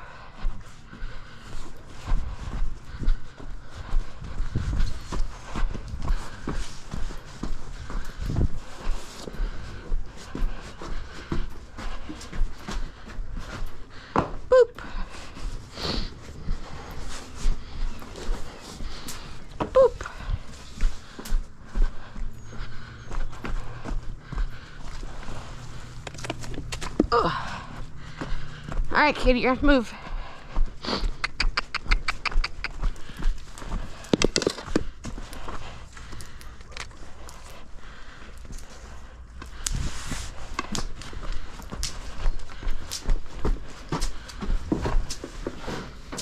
Boop. Boop. Ugh. All right, Katie, you have to move.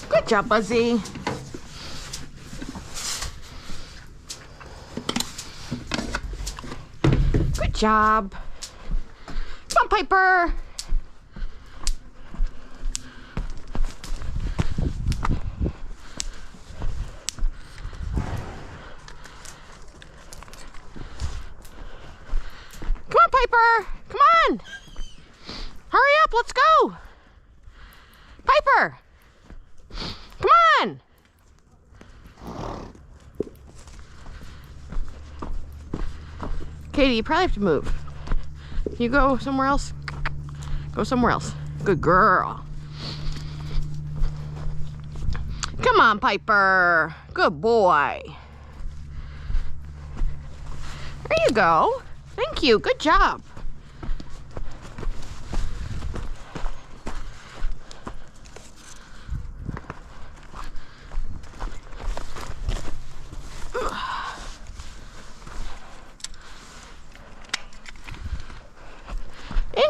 Good job, Buzzy. Good job. Come on, Piper. Come on, Piper. Come on. Hurry up. Let's go. Piper. Come on. Katie, you probably have to move. You go somewhere else. Go somewhere else. Good girl. Come on, Piper. Good boy. There you go. Thank you. Good job.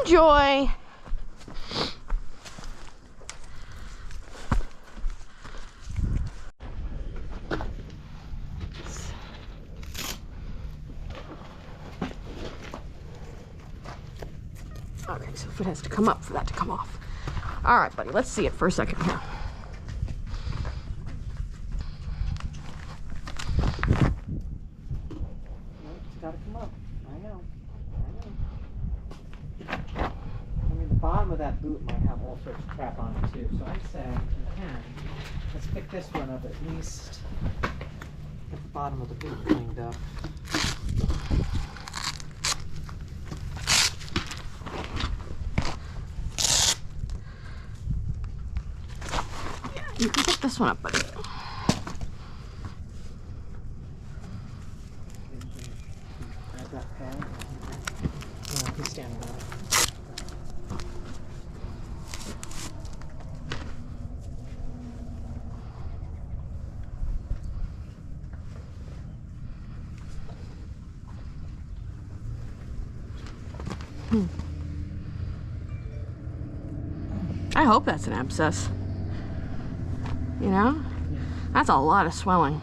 Enjoy. Okay, so if it has to come up for that to come off. All right, buddy, let's see it for a second here. It's got to come up. I know. I mean, the bottom of that boot might have all sorts of crap on it too. So I'd say, if you can, let's pick this one up at least. Get the bottom of the boot cleaned up. You can pick this one up, buddy. Grab that pad. No, he's standing on it. I hope that's an abscess. You know? That's a lot of swelling.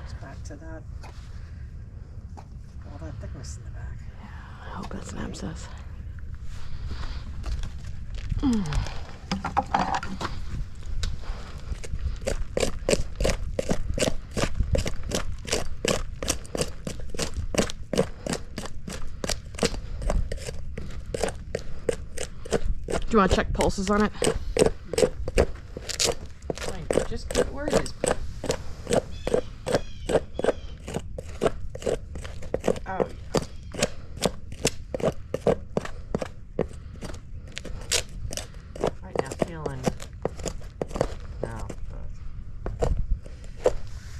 It's back to that. All that thickness in the back. I hope that's an abscess. Do you want to check pulses on it? Fine, just get where it is. Oh, yeah. Right now, feeling. No,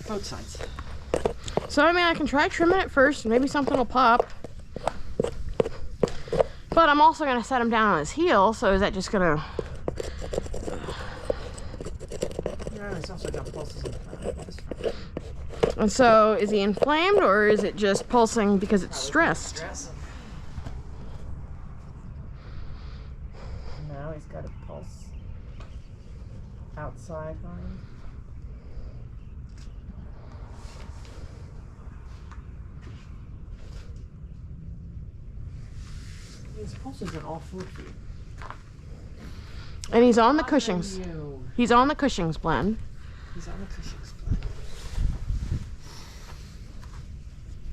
both sides. So, I mean, I can try trimming it first and maybe something will pop. But I'm also going to set him down on his heel, so is that just going to... No, he's also got pulses in the front. And so, is he inflamed or is it just pulsing because it's stressed? Now he's got a pulse outside line. His pulses in all 4 feet. And he's on the Cushing's. You. He's on the Cushing's blend. He's on the Cushing's blend.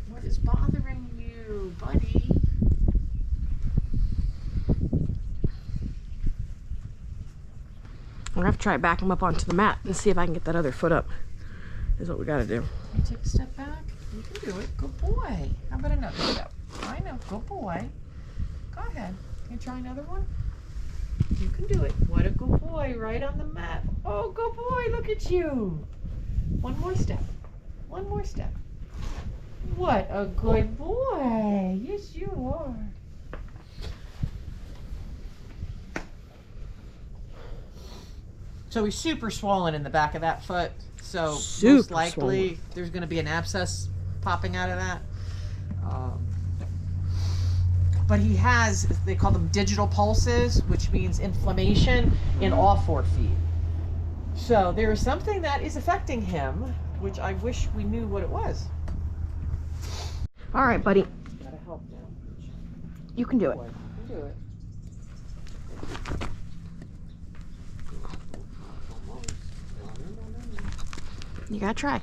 What is bothering you, buddy? I'm going to have to try to back him up onto the mat and see if I can get that other foot up. Is what we got to do. You take a step back. You can do it. Good boy. How about another step? I know. Good boy. Go ahead. Can you try another one? You can do it. What a good boy. Right on the mat. Oh, good boy. Look at you. One more step. One more step. What a good boy. Yes, you are. So he's super swollen in the back of that foot. So Super most likely swollen. there's going to be an abscess popping out of that. But he has, they call them digital pulses, which means inflammation in all 4 feet. So there is something that is affecting him, which I wish we knew what it was. All right, buddy. Gotta help now. You can do it. Boy, you can do it. You got to try.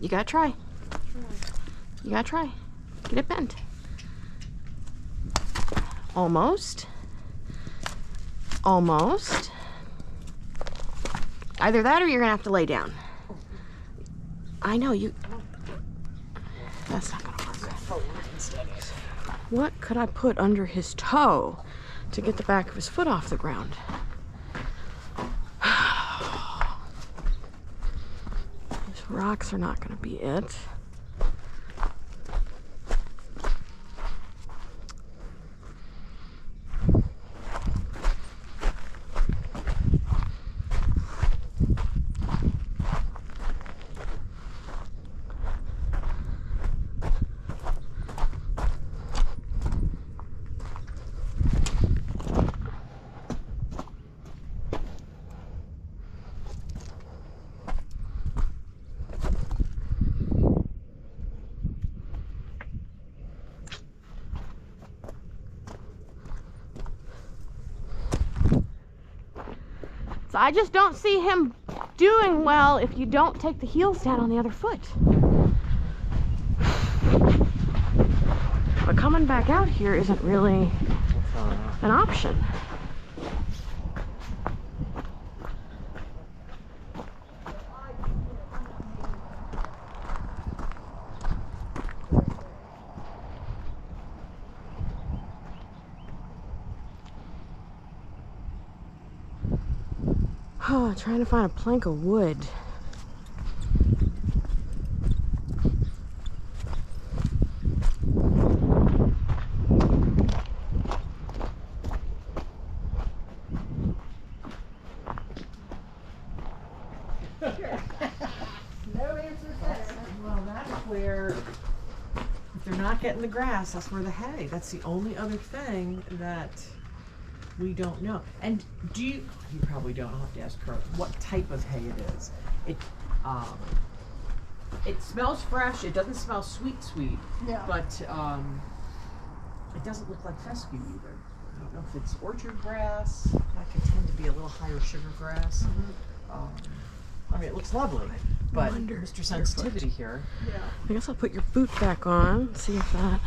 You got to try. You got to try. Get it bent. Almost. Almost. Either that or you're going to have to lay down. I know you... That's not going to work. What could I put under his toe to get the back of his foot off the ground? These rocks are not going to be it. I just don't see him doing well if you don't take the heels down on the other foot. But coming back out here isn't really an option. Oh, trying to find a plank of wood. No answers there. Well, that's where, if they're not getting the grass, that's where the hay. That's the only other thing that we don't know. And do you probably don't, I'll have to ask her what type of hay it is. It smells fresh, it doesn't smell sweet, Yeah. but it doesn't look like fescue either. I don't know if it's orchard grass, that could tend to be a little higher sugar grass. I mean, it looks lovely, but Mr. Sensitivity here. Yeah. I guess I'll put your boot back on, see if that...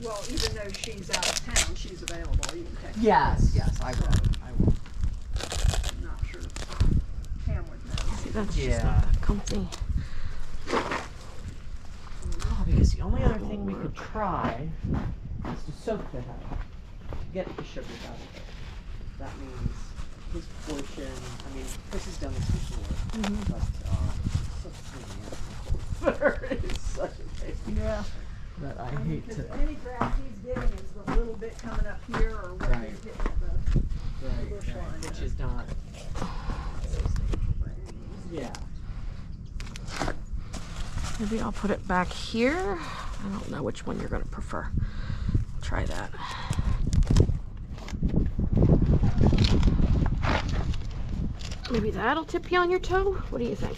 Well, even though she's out of town, she's available. You can text her. Yes, I will. I'm not sure Pam would know. See, that's just Yeah. not that comfy. Oh, because the only other thing we could try is to soak the hay, to get the sugars out of it. That means his portion, I mean, Chris has done this before, but it's such a pain Yeah. that I hate to. Any grass he's getting is the little bit coming up here or what Right. he's getting at the Right, bush line. which is not, yeah. Maybe I'll put it back here. I don't know which one you're gonna prefer. Try that. Maybe that'll tip you on your toe? What do you think?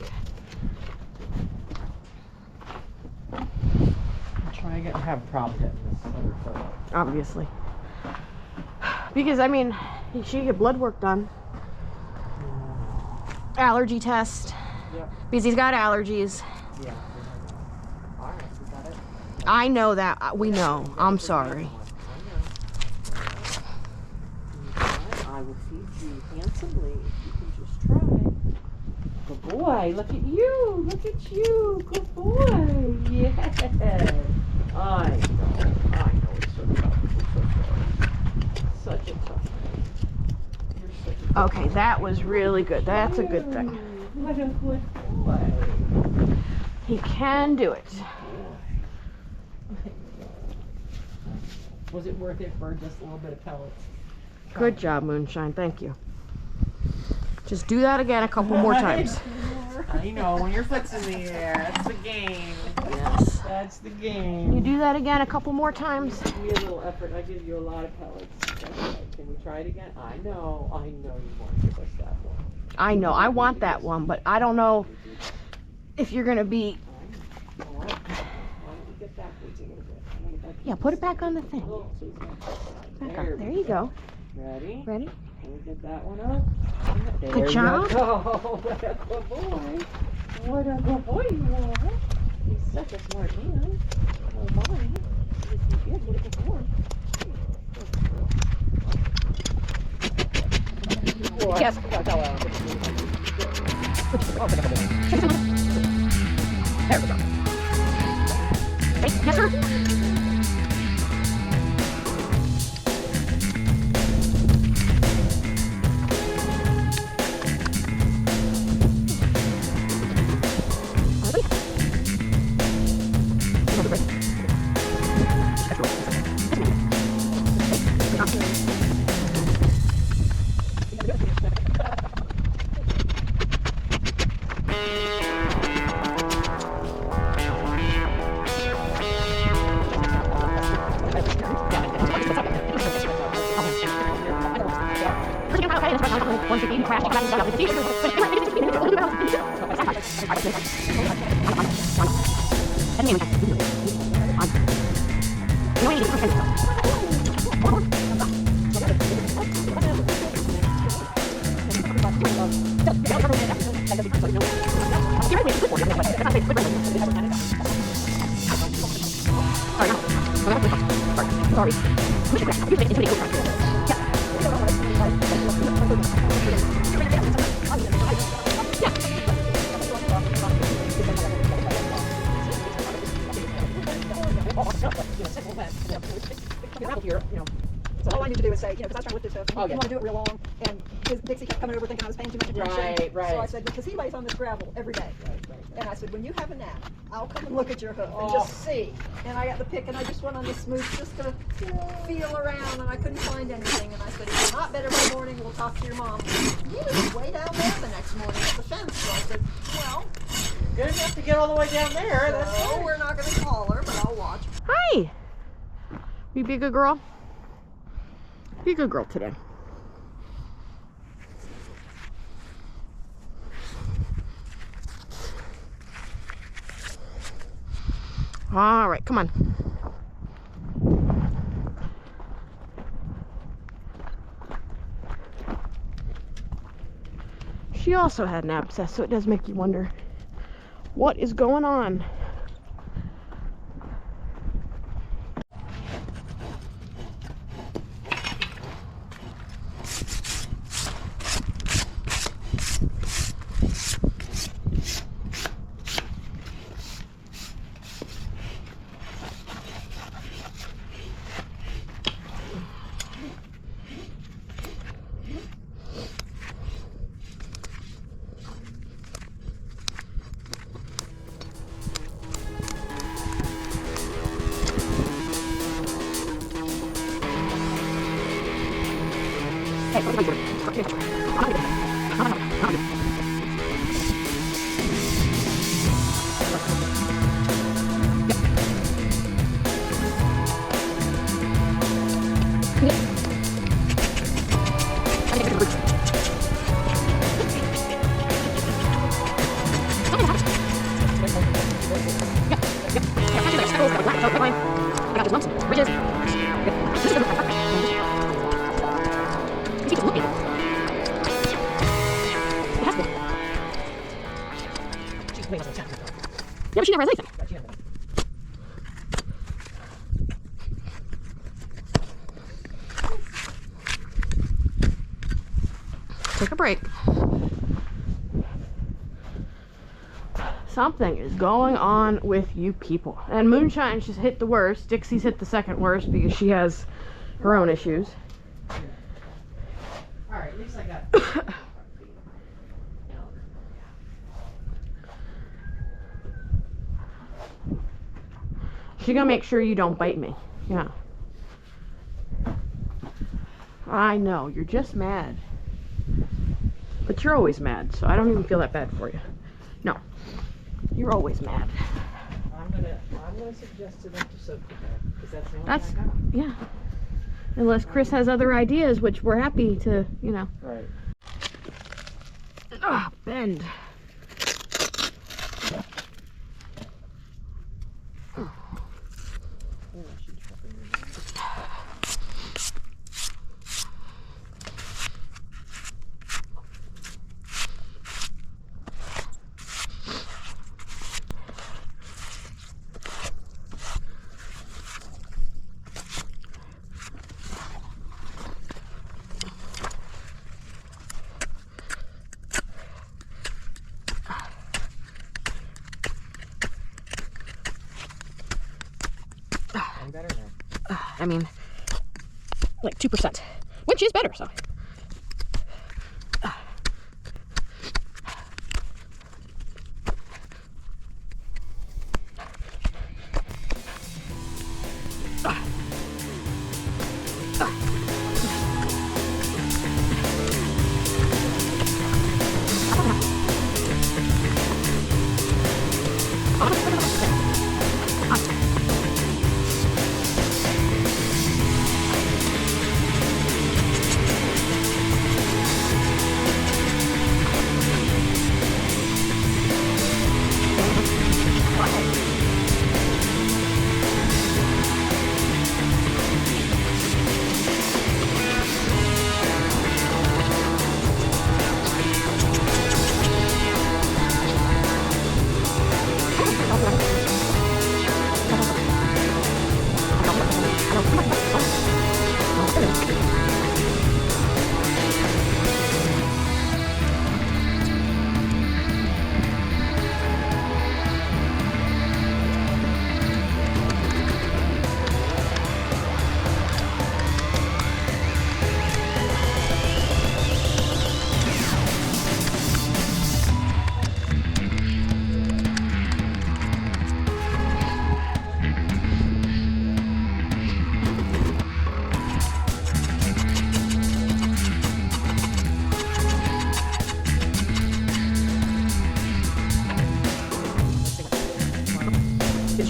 Try again, I have a problem getting this other photo. Obviously. Because, I mean, you should get blood work done. Allergy test. Yep. Because he's got allergies. Yeah. Alright, we got it. I know that. We know. I'm sorry. I will feed you handsomely if you can just try. Good boy, look at you, look at you, good boy, yes. I know, it's so tough, I'm so sorry. Such a tough thing. You're such a Okay, that was really good. That's a good thing. What a good boy. He can do it. Was it worth it for just a little bit of pellets? Good job, Moonshine. Thank you. Just do that again a couple more times. I know, when your foot's in the air, that's the game. Yes. That's the You game. do that again a couple more times. Give me a little effort, I give you a lot of pellets. That's right. Can we try it again? I know you want to give us that one. I know. I want that one, but I don't know if you're going to be... Why don't we get backwards a little bit? I'm gonna get back Yeah, put it back on the thing. so it's not upside. Back up. There you go. Ready? Ready? Can we get that one up? There Good job. you go. What a good boy. What a good boy you are. He's such a smart man. Oh my. Yes, he is. What a good boy. Yes. There we go. Hey, yes, sir. So all I need to do is say, because I was trying to lift his hoof, Oh, he yeah. wanted to do it real long, and Dixie kept coming over thinking I was paying too much attention. Right. So I said, because he lays on this gravel every day. And I said, when you have a nap, I'll come and look at your hoof and just see. And I got the pick, and I just went on the smooth just to feel around, and I couldn't find anything. And I said, if you're not better by morning, we'll talk to your mom. He was way down there the next morning at the fence. So I said, well, Good enough to get all the way down there. That's so good. we're not going to call her, but I'll watch. Hi. You be a good girl? Be a good girl today. All right, come on. She also had an abscess, so it does make you wonder what is going on. Yeah, but she never has anything. Take a break. Something is going on with you people. And Moonshine's just hit the worst. Dixie's hit the second worst because she has her own issues. Alright, at least I got. She gonna make sure you don't bite me. Yeah. I know, you're just mad. But you're always mad, so I don't even feel that bad for you. No. You're always mad. I'm gonna suggest to them to soak the bed, because that's the only That's, thing I got. yeah. Unless Chris has other ideas, which we're happy to, you know. Right. Ah, bend. I'm better now. I mean, like 2%, which is better, so.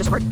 squirt.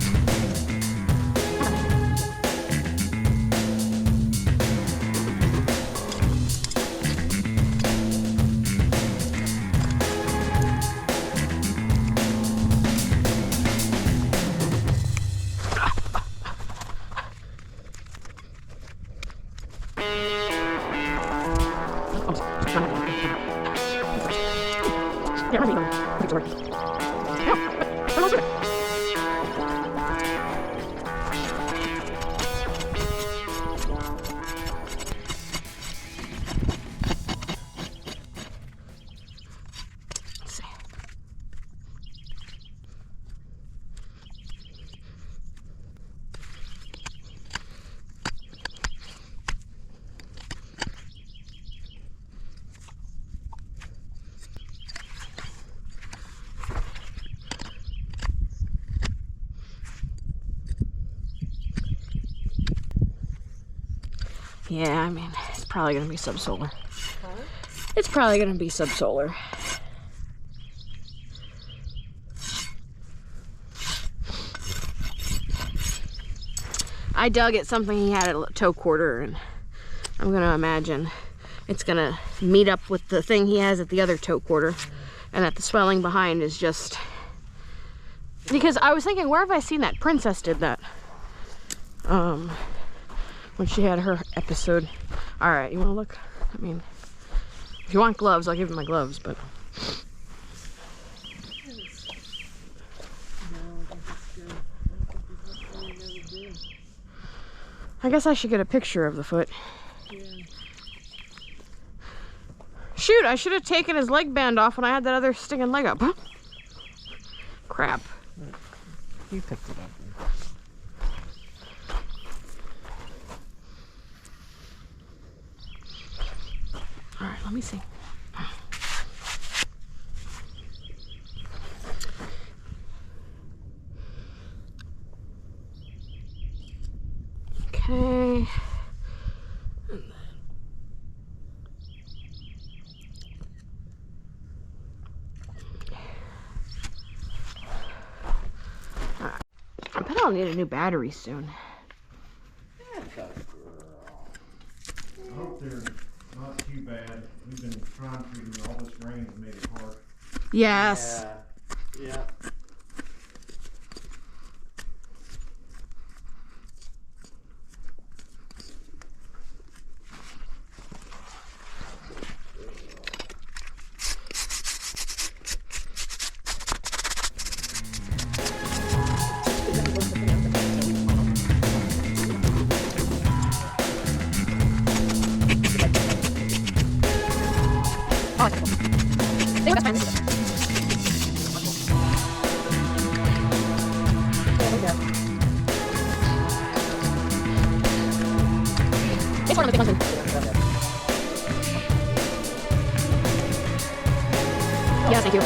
Yeah, I mean, it's probably gonna be subsolar. Huh? It's probably gonna be subsolar. I dug at something he had at a toe quarter, and I'm gonna imagine it's gonna meet up with the thing he has at the other toe quarter, and that the swelling behind is just... Because I was thinking, where have I seen that? Princess did that. When she had her episode. All right, you wanna look? I mean, if you want gloves, I'll give you my gloves, but. I guess I should get a picture of the foot. Yeah. Shoot, I should have taken his leg band off when I had that other stinging leg up. Huh? Crap. You picked it up. All right, let me see. Okay. All right. I bet I'll need a new battery soon. I hope they're not too bad. We've been trying to, all this rain has made it hard. Yes. Yeah. They were best friends. It's one of the big ones. Yes, thank you.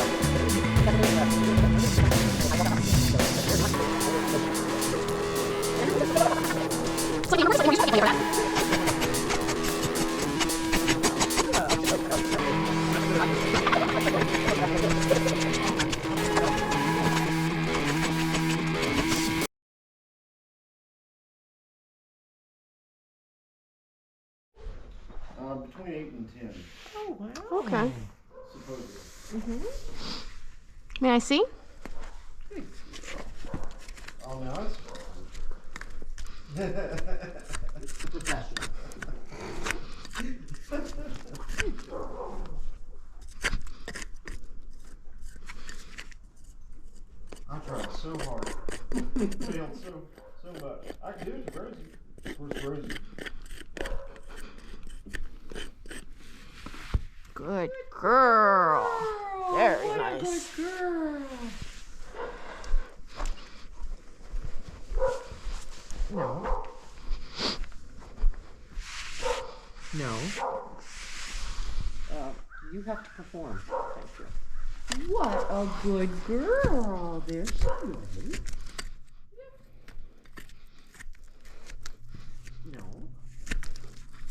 So you remember something we should think about? Between 8 and 10, Oh, wow. Okay. supposedly. May I see? Oh, no, it's professional. I tried so hard. Failed so much. I could do it to Rosie. Where's Rosie? Good girl. Very nice. Good girl. No. No. You have to perform. Thank you. What a good girl. There's somebody. No.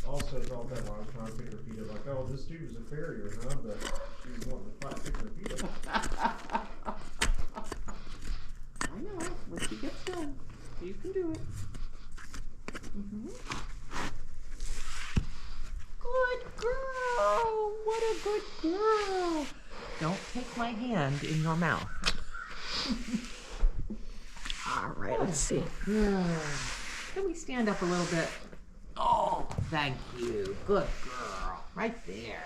Also thought that while I was trying to pick her feet up, like, oh, this dude was a farrier, huh? But she was wanting to fight pick her feet up. I know. When she gets You can do it. Good girl. What a good girl. Don't take my hand in your mouth. All right, let's see. Can we stand up a little bit? Oh, thank you. Good girl. Right there.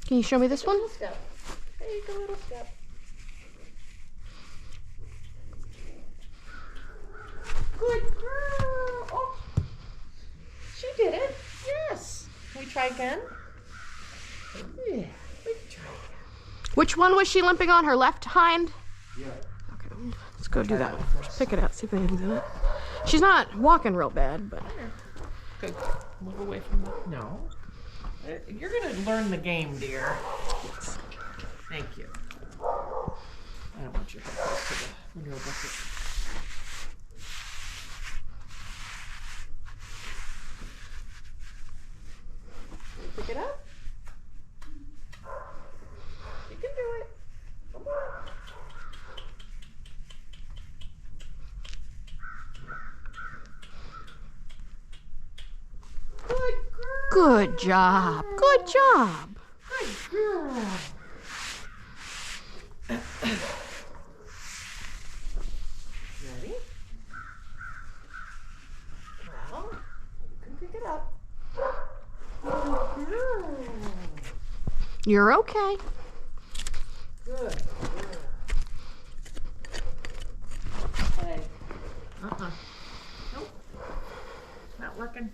Can you show me this one? Step. Take a little step. Good girl. Oh, she did it. Yes. Can we try again? Yeah, we can try again. Which one was she limping on? Her left hind? Yeah. Okay, let's go do that one. Pick it out, see if anything's in it. She's not walking real bad, but. Good. Move away from that. No. You're going to learn the game, dear. Yes. Thank you. I don't want you to go close to the manure bucket. Pick it up. You can do it. Come on. Good girl. Good job. Good job. Good girl. Ready? Well, you can pick it up. Good girl. You're okay. Good. Hey. Nope. Not working.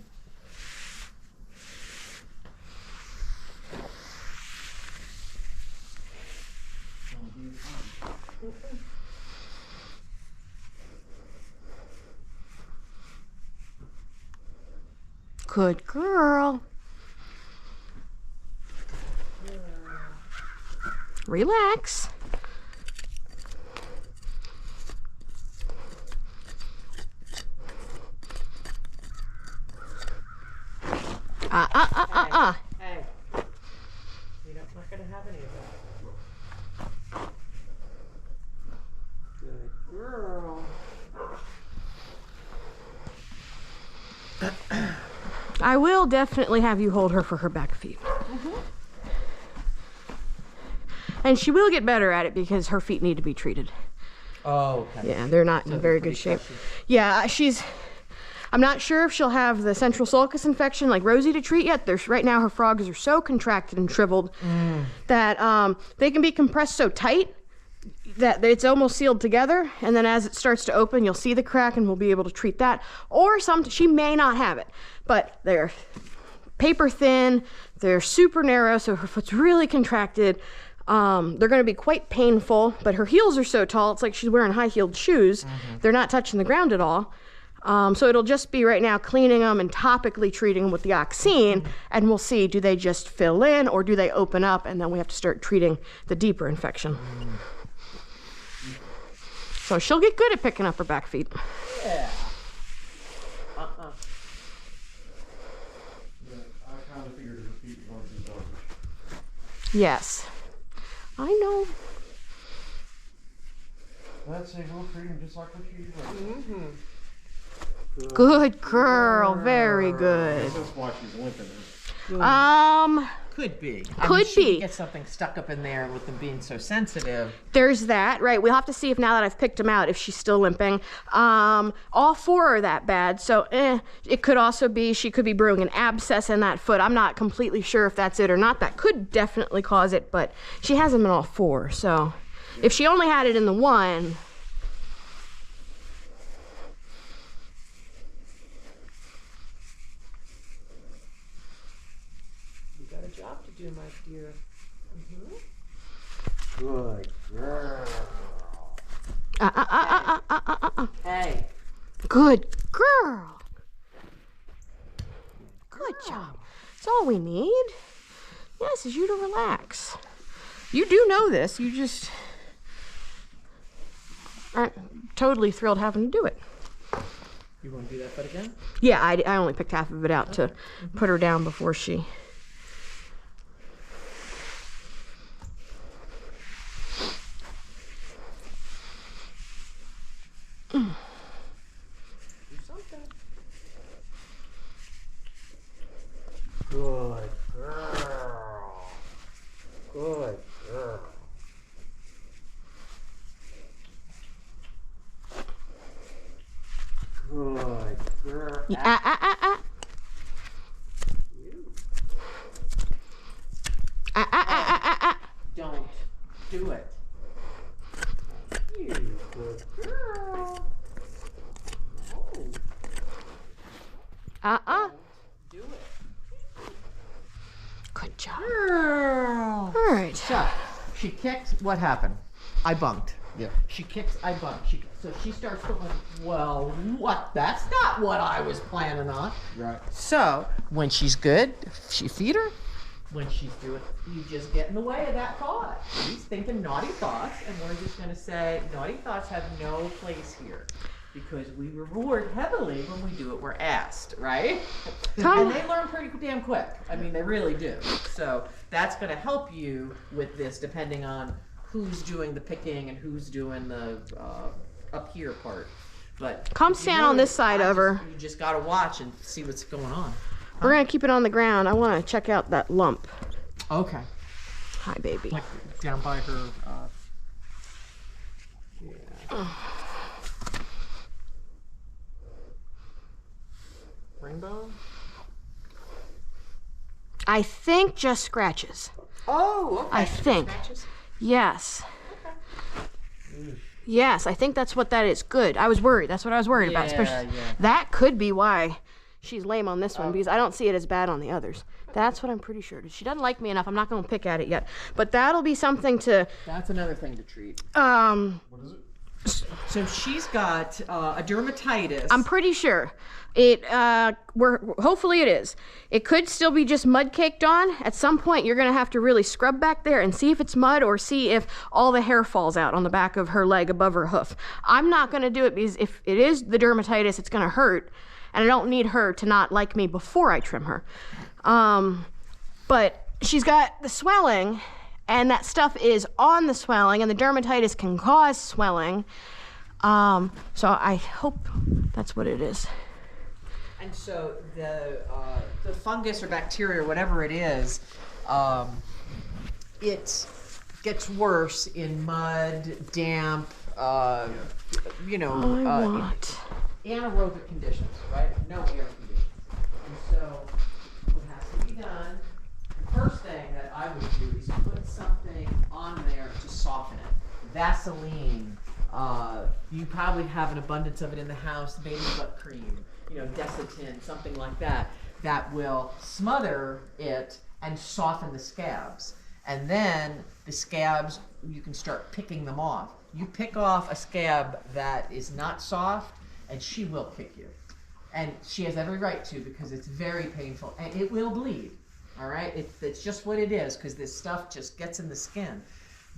Good girl. Relax. Hey. We're not going to have any of that. Good girl. I will definitely have you hold her for her back feet. And she will get better at it because her feet need to be treated. Oh, okay. Yeah, they're not in very good shape. Yeah, I'm not sure if she'll have the central sulcus infection like Rosie to treat yet. Right now her frogs are so contracted and shriveled that they can be compressed so tight that it's almost sealed together, and then as it starts to open, you'll see the crack and we'll be able to treat that. Or she may not have it, but they're paper thin, they're super narrow, so her foot's really contracted. They're gonna be quite painful, but her heels are so tall, it's like she's wearing high-heeled shoes. They're not touching the ground at all. So it'll just be right now cleaning them and topically treating them with the oxine, and we'll see, do they just fill in or do they open up, and then we have to start treating the deeper infection. So she'll get good at picking up her back feet. Yeah. Yeah, I kind of figured her feet were going to be garbage. Yes, I know. Let's say we'll treat him just like what you do. Good girl, very good. That's why she's limping. Could be. Could she be. could get something stuck up in there with them being so sensitive. There's that, right? We'll have to see if now that I've picked him out, if she's still limping. All four are that bad, so it could also be she could be brewing an abscess in that foot. I'm not completely sure if that's it or not. That could definitely cause it, but she has them in all four, so if she only had it in the one. You got a job to do, my dear. Good girl. Hey. Good girl. Good job. That's all we need. Yes, is you to relax. You do know this. You just aren't totally thrilled having to do it. You want to do that foot again? Yeah, I only picked half of it out to put her down before she Don't do it. You good girl. Don't do it. Good job. Girl. All right. So, she kicked, what happened? I bunked. Yeah. She kicks, I bunked. So she starts going, well, what? That's not what I was planning on. Right. So, when she's good, she feed her. When she's doing, you just get in the way of that thought. She's thinking naughty thoughts, and we're just going to say, naughty thoughts have no place here. Because we reward heavily when we do what we're asked, right? And they learn pretty damn quick. I mean, they really do. So that's going to help you with this, depending on who's doing the picking and who's doing the up here part. But Come stand on this side of her. You just got to watch and see what's going on. We're gonna keep it on the ground. I want to check out that lump. Okay. Hi, baby. Like down by her. Rainbow? I think just scratches. Oh, okay. I think. Yes. Yes, I think that's what that is. Good. I was worried. That's what I was worried about. Especially that could be why she's lame on this one, because I don't see it as bad on the others. That's what I'm pretty sure. She doesn't like me enough. I'm not going to pick at it yet. But that'll be something to That's another thing to treat. What is it? So she's got a dermatitis. I'm pretty sure it hopefully it is. It could still be just mud caked on. At some point you're going to have to really scrub back there and see if it's mud, or see if all the hair falls out on the back of her leg above her hoof. I'm not going to do it because if it is the dermatitis, it's going to hurt, and I don't need her to not like me before I trim her. But she's got the swelling, and that stuff is on the swelling, and the dermatitis can cause swelling. So I hope that's what it is. And so the fungus or bacteria or whatever it is, it gets worse in mud, damp, anaerobic conditions, right? No air conditions. And so what has to be done, the first thing that I would do is put something on there to soften it. Vaseline, you probably have an abundance of it in the house, baby butt cream, Desitin, something like that, that will smother it and soften the scabs. And then the scabs, you can start picking them off. You pick off a scab that is not soft, and she will kick you. And she has every right to, because it's very painful, and it will bleed, all right? It's just what it is, because this stuff just gets in the skin.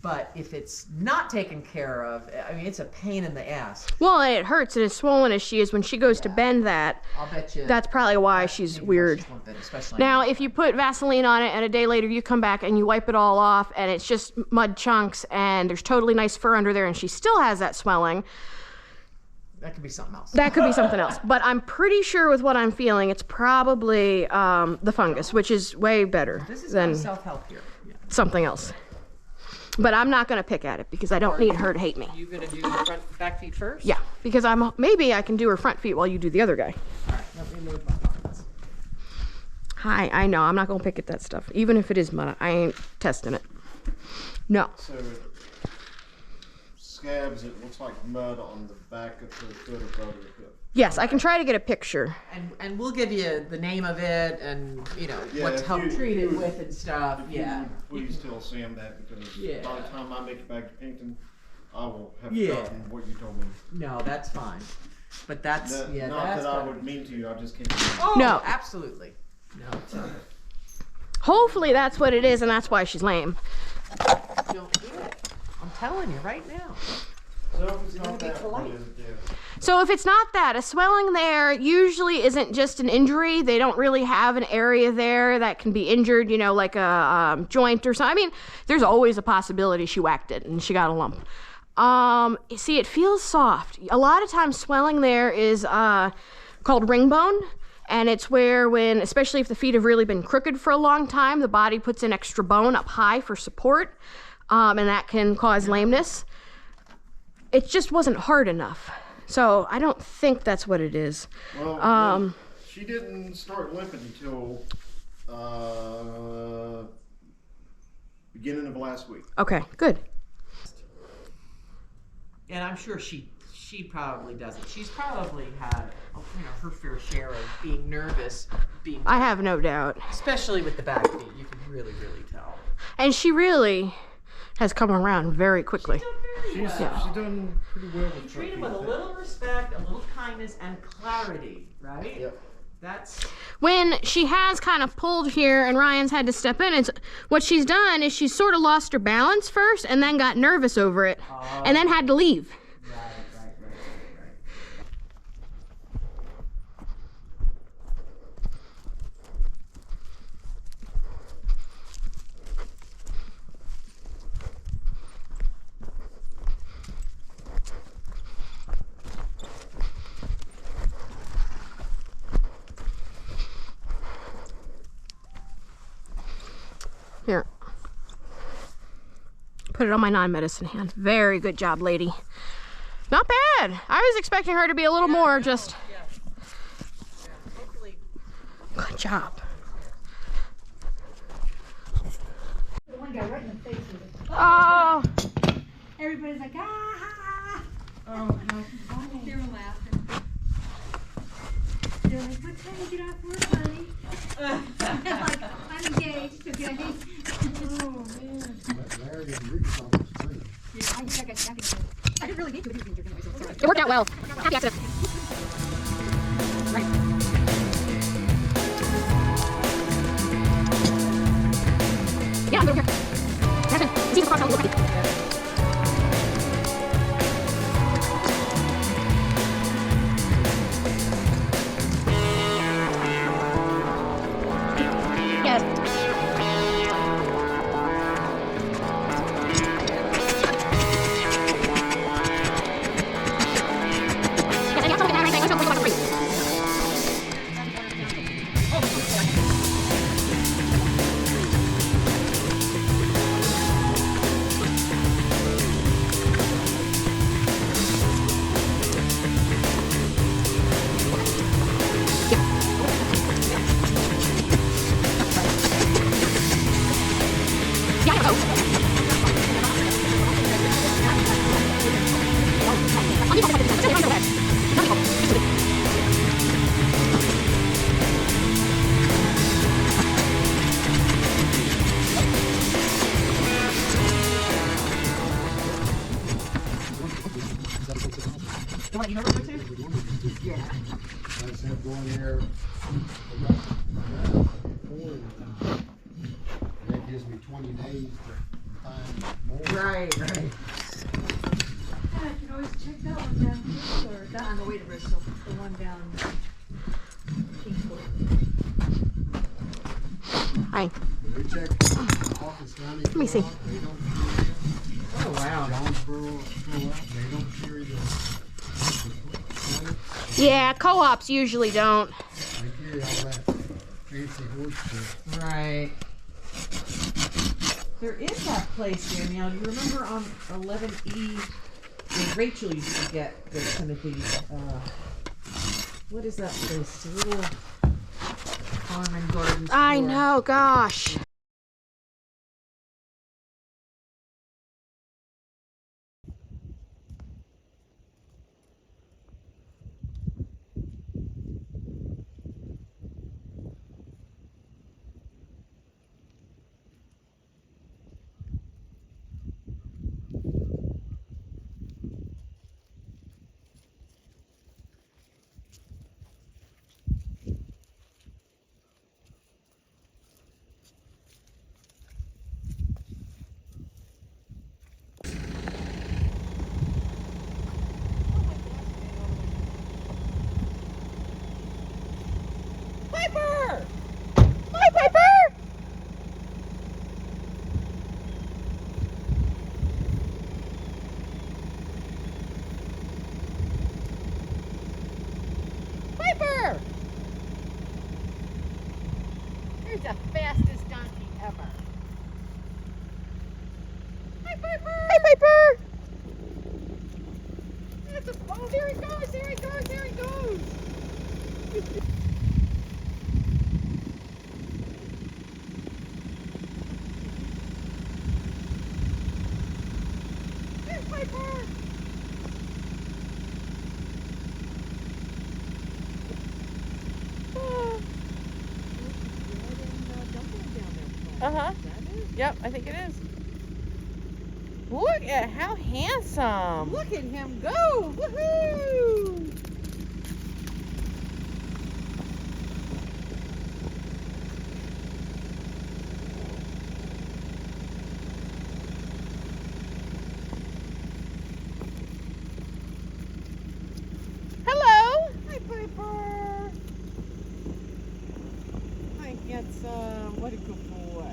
But if it's not taken care of, I mean, it's a pain in the ass. Well, and it hurts, and as swollen as she is, when she goes to bend that, I'll bet you that's probably why she's weird. Now, if you put Vaseline on it and a day later you come back and you wipe it all off and it's just mud chunks and there's totally nice fur under there and she still has that swelling, that could be something else. that could be something else. But I'm pretty sure with what I'm feeling, it's probably the fungus, which is way better This is than not self-help here. Yeah. something else. But I'm not going to pick at it because I don't need her to hate me. You gonna do the back feet first? Yeah, because maybe I can do her front feet while you do the other guy. All right, let me move my pockets. Hi, I know, I'm not going to pick at that stuff. Even if it is mud, I ain't testing it. No. So scabs, it looks like mud on the back of her foot above her hip. Yes, I can try to get a picture. And we'll give you the name of it and what to help treat it with and stuff. Yeah. Please tell Sam that, because by the time I make it back to Pinkton, I will have forgotten what you told me. No, that's fine. But that's Not that's that I better. would mean to you, I just can't. Oh, No. absolutely. No. Hopefully that's what it is, and that's why she's lame. Don't do it. I'm telling you right now. So if it's You're not gonna be that, what polite. is it? Yeah. So if it's not that, a swelling there usually isn't just an injury. They don't really have an area there that can be injured, like a joint or something. I mean, there's always a possibility she whacked it and she got a lump. You see, it feels soft. A lot of times swelling there is called ring bone. And it's where especially if the feet have really been crooked for a long time, the body puts in extra bone up high for support. And that can cause lameness. It just wasn't hard enough. So I don't think that's what it is. Well, she didn't start limping until beginning of last week. Okay, good. And I'm sure she probably doesn't. She's probably had, her fair share of being nervous, I have no doubt. especially with the back knee. You can really, really tell. And she really has come around very quickly. She's done pretty well with Treat him with a little respect, a little kindness, and clarity, right? Yep. That's When she has kind of pulled here and Ryan's had to step in, it's what she's done is she's sort of lost her balance first and then got nervous over it and then had to leave. right. Here. Put it on my non-medicine hand. Very good job, lady. Not bad. I was expecting her to be a little more just... Hopefully. Good job. The one guy right in the face with it. Oh, Everybody's like, ah! Oh, no. They were laughing. They're like, what time you get off work, honey? I'm like, I'm engaged, okay? Oh, man. I didn't really need to. it worked out well. Happy accident. Right. Yeah, I'm over here. Madison, see the cross, how it looks like. That gives me 20 days to find more. Right. Yeah, you can always check that one down here, or down on the way to Bristol, the one down Kingsport. Hi. We check Hawkins County. Let me see. They don't carry it. Oh, wow. Jonesboro, they don't carry the Yeah, co-ops usually don't. they carry all that fancy horse shit. Right. There is that place, Danielle. You remember on 11E when Rachel used to get the Timothy, what is that place? The little farm and garden store. I know, gosh. there he goes, there he goes, there he goes. There's Piper. Uh-huh. Yep, I think it is. Look at how handsome. Look at him go! Woohoo! Hello. Hi, Piper. Hi, handsome. What a good boy.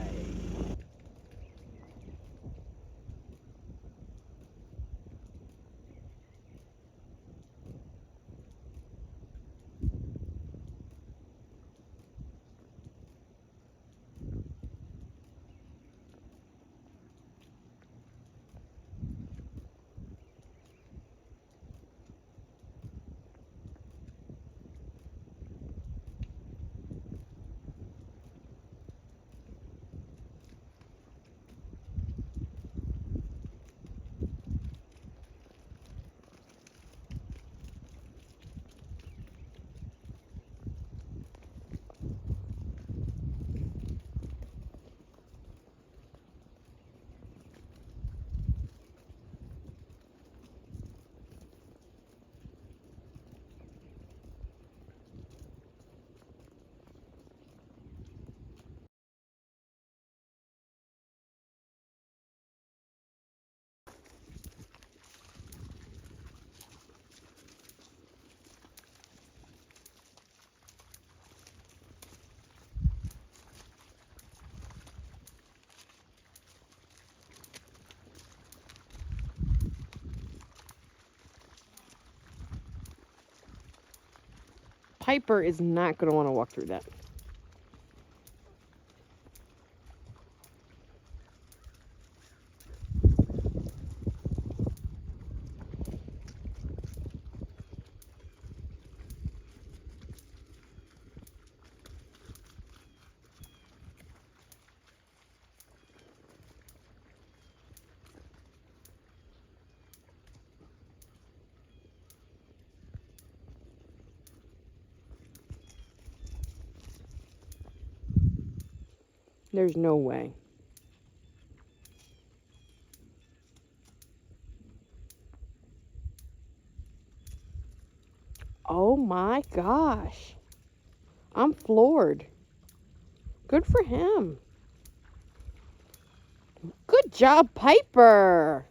Piper is not going to want to walk through that. There's no way. Oh my gosh. I'm floored. Good for him. Good job, Piper.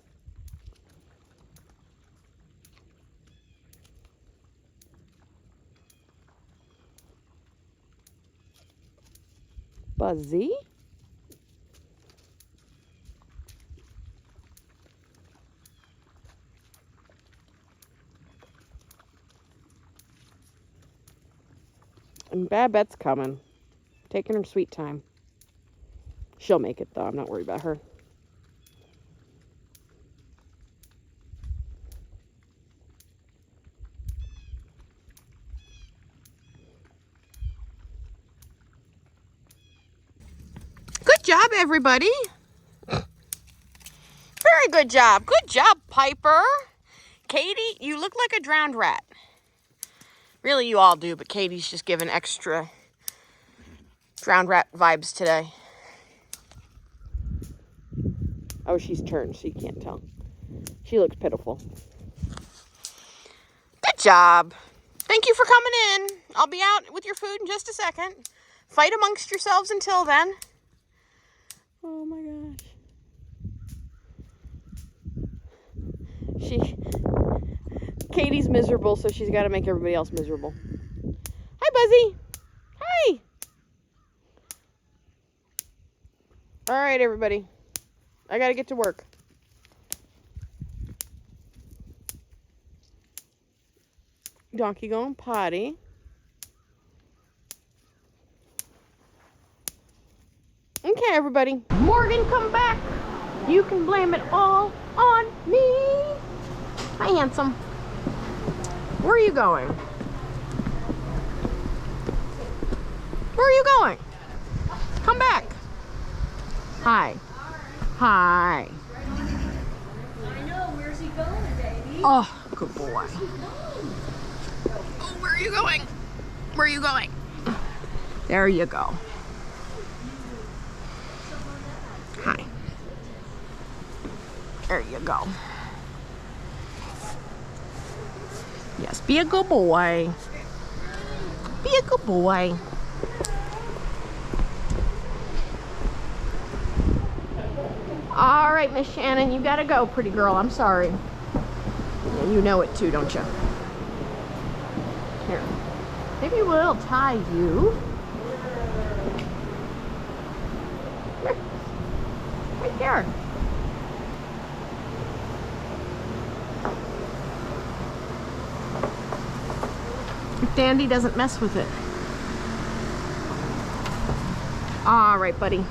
Buzzy? And Babette's coming. Taking her sweet time. She'll make it, though. I'm not worried about her. Good job, everybody. Very good job. Good job, Piper. Katie, you look like a drowned rat. Really, you all do, but Katie's just giving extra drowned rat vibes today. Oh, she's turned, so you can't tell. She looks pitiful. Good job. Thank you for coming in. I'll be out with your food in just a second. Fight amongst yourselves until then. Oh my gosh. Katie's miserable, so she's got to make everybody else miserable. Hi, Buzzy. Hi. All right, everybody. I got to get to work. Donkey going potty. Okay, everybody. Morgan, come back. You can blame it all on me. Hi, handsome. Where are you going? Where are you going? Come back. Hi. Hi. I know, where's he going, baby? Oh, good boy. Oh, where are you going? Where are you going? There you go. Hi. There you go. Yes, be a good boy. Be a good boy. All right, Miss Shannon, you gotta go, pretty girl. I'm sorry. Yeah, you know it too, don't you? Here. Maybe we'll tie you. Here. Right there. If Dandy doesn't mess with it. All right, buddy.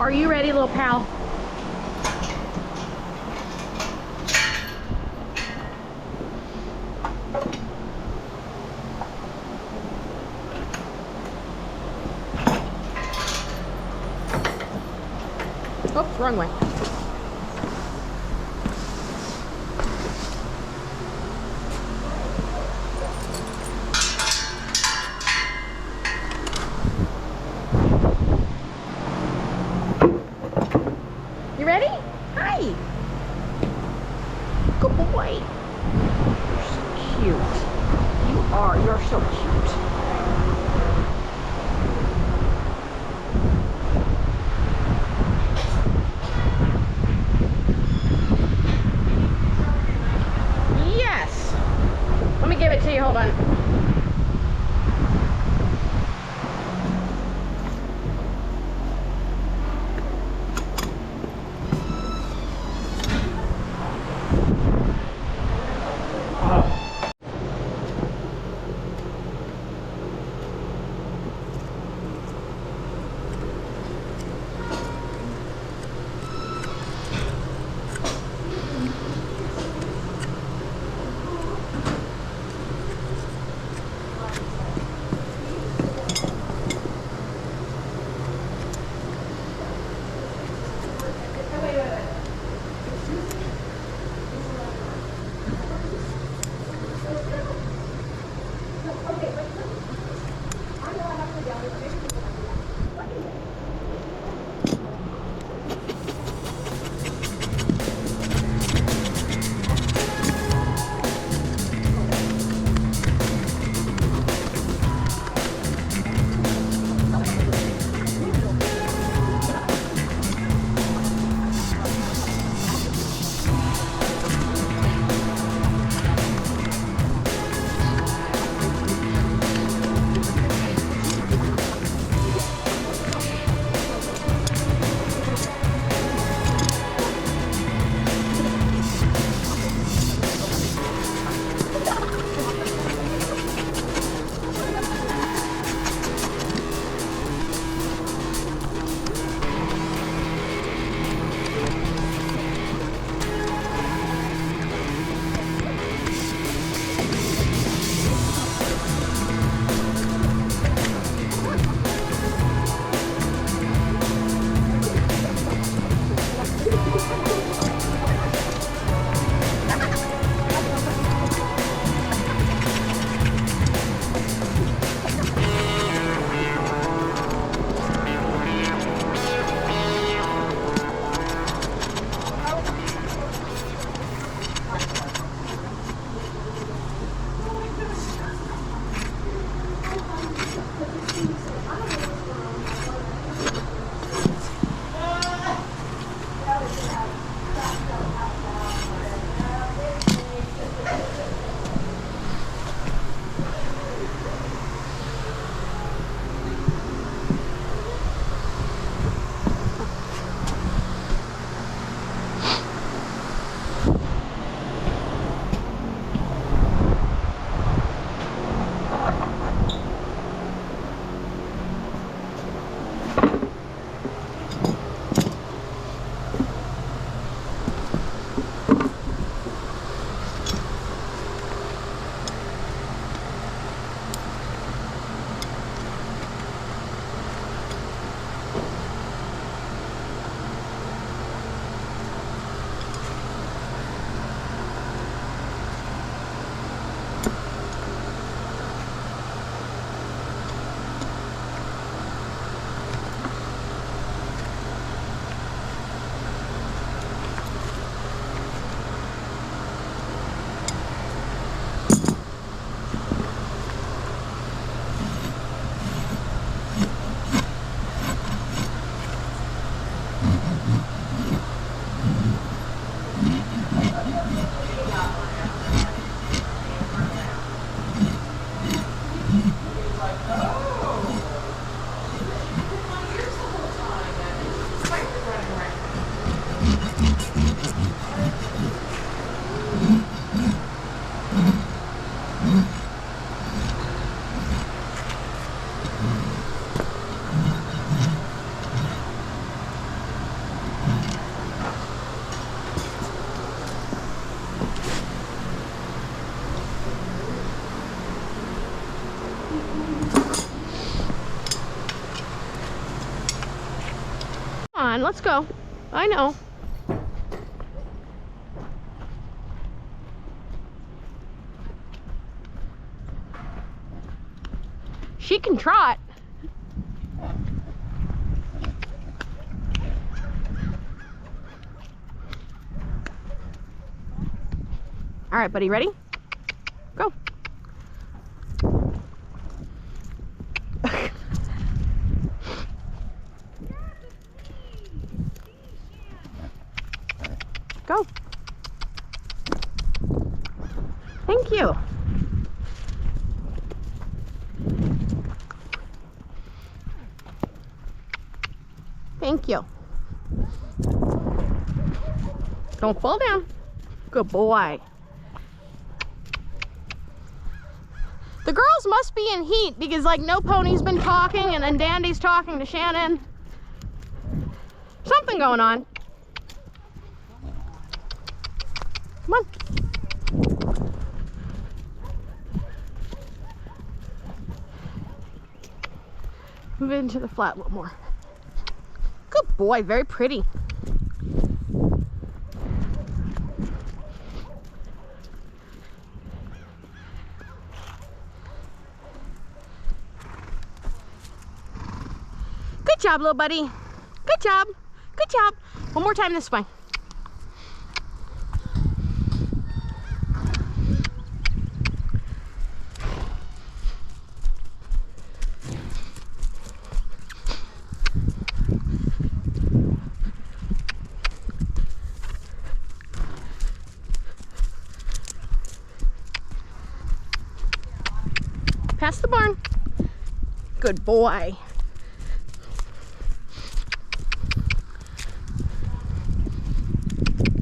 Are you ready, little pal? Oops, wrong way. You ready? Hi. Good boy. You're so cute. You are. You're so cute. Yes. Let me give it to you. Hold on. on, let's go. I know. She can trot. All right, buddy, ready? Go. Go. Thank you. Thank you. Don't fall down. Good boy. The girls must be in heat because like No Pony's been talking and then Dandy's talking to Shannon. Something going on. Come on. Move into the flat a little more. Good boy, very pretty. Good job, little buddy. Good job. Good job. One more time this way. Past the barn. Good boy.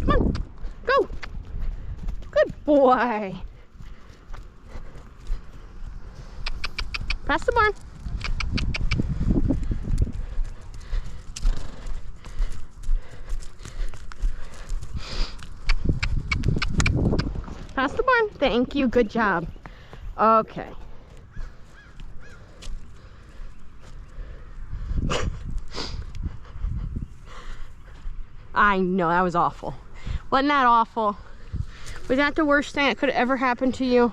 Come on, go. Good boy. Past the barn. Past the barn. Thank you. Good job. Okay. I know, that was awful. Wasn't that awful? Was that the worst thing that could have ever happened to you?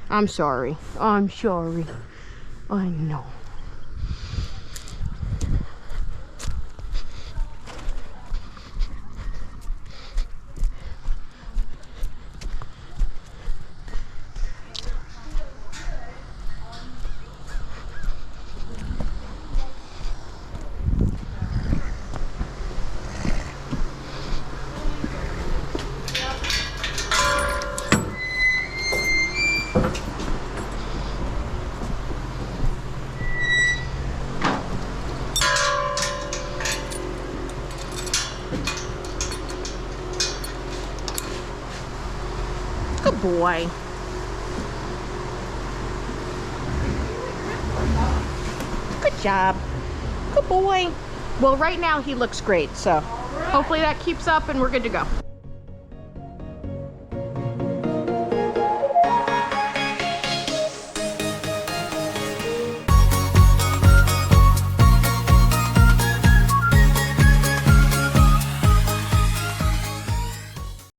I'm sorry. I'm sorry. I know. Good boy. Good job. Good boy. Well, right now he looks great, so hopefully that keeps up and we're good to go.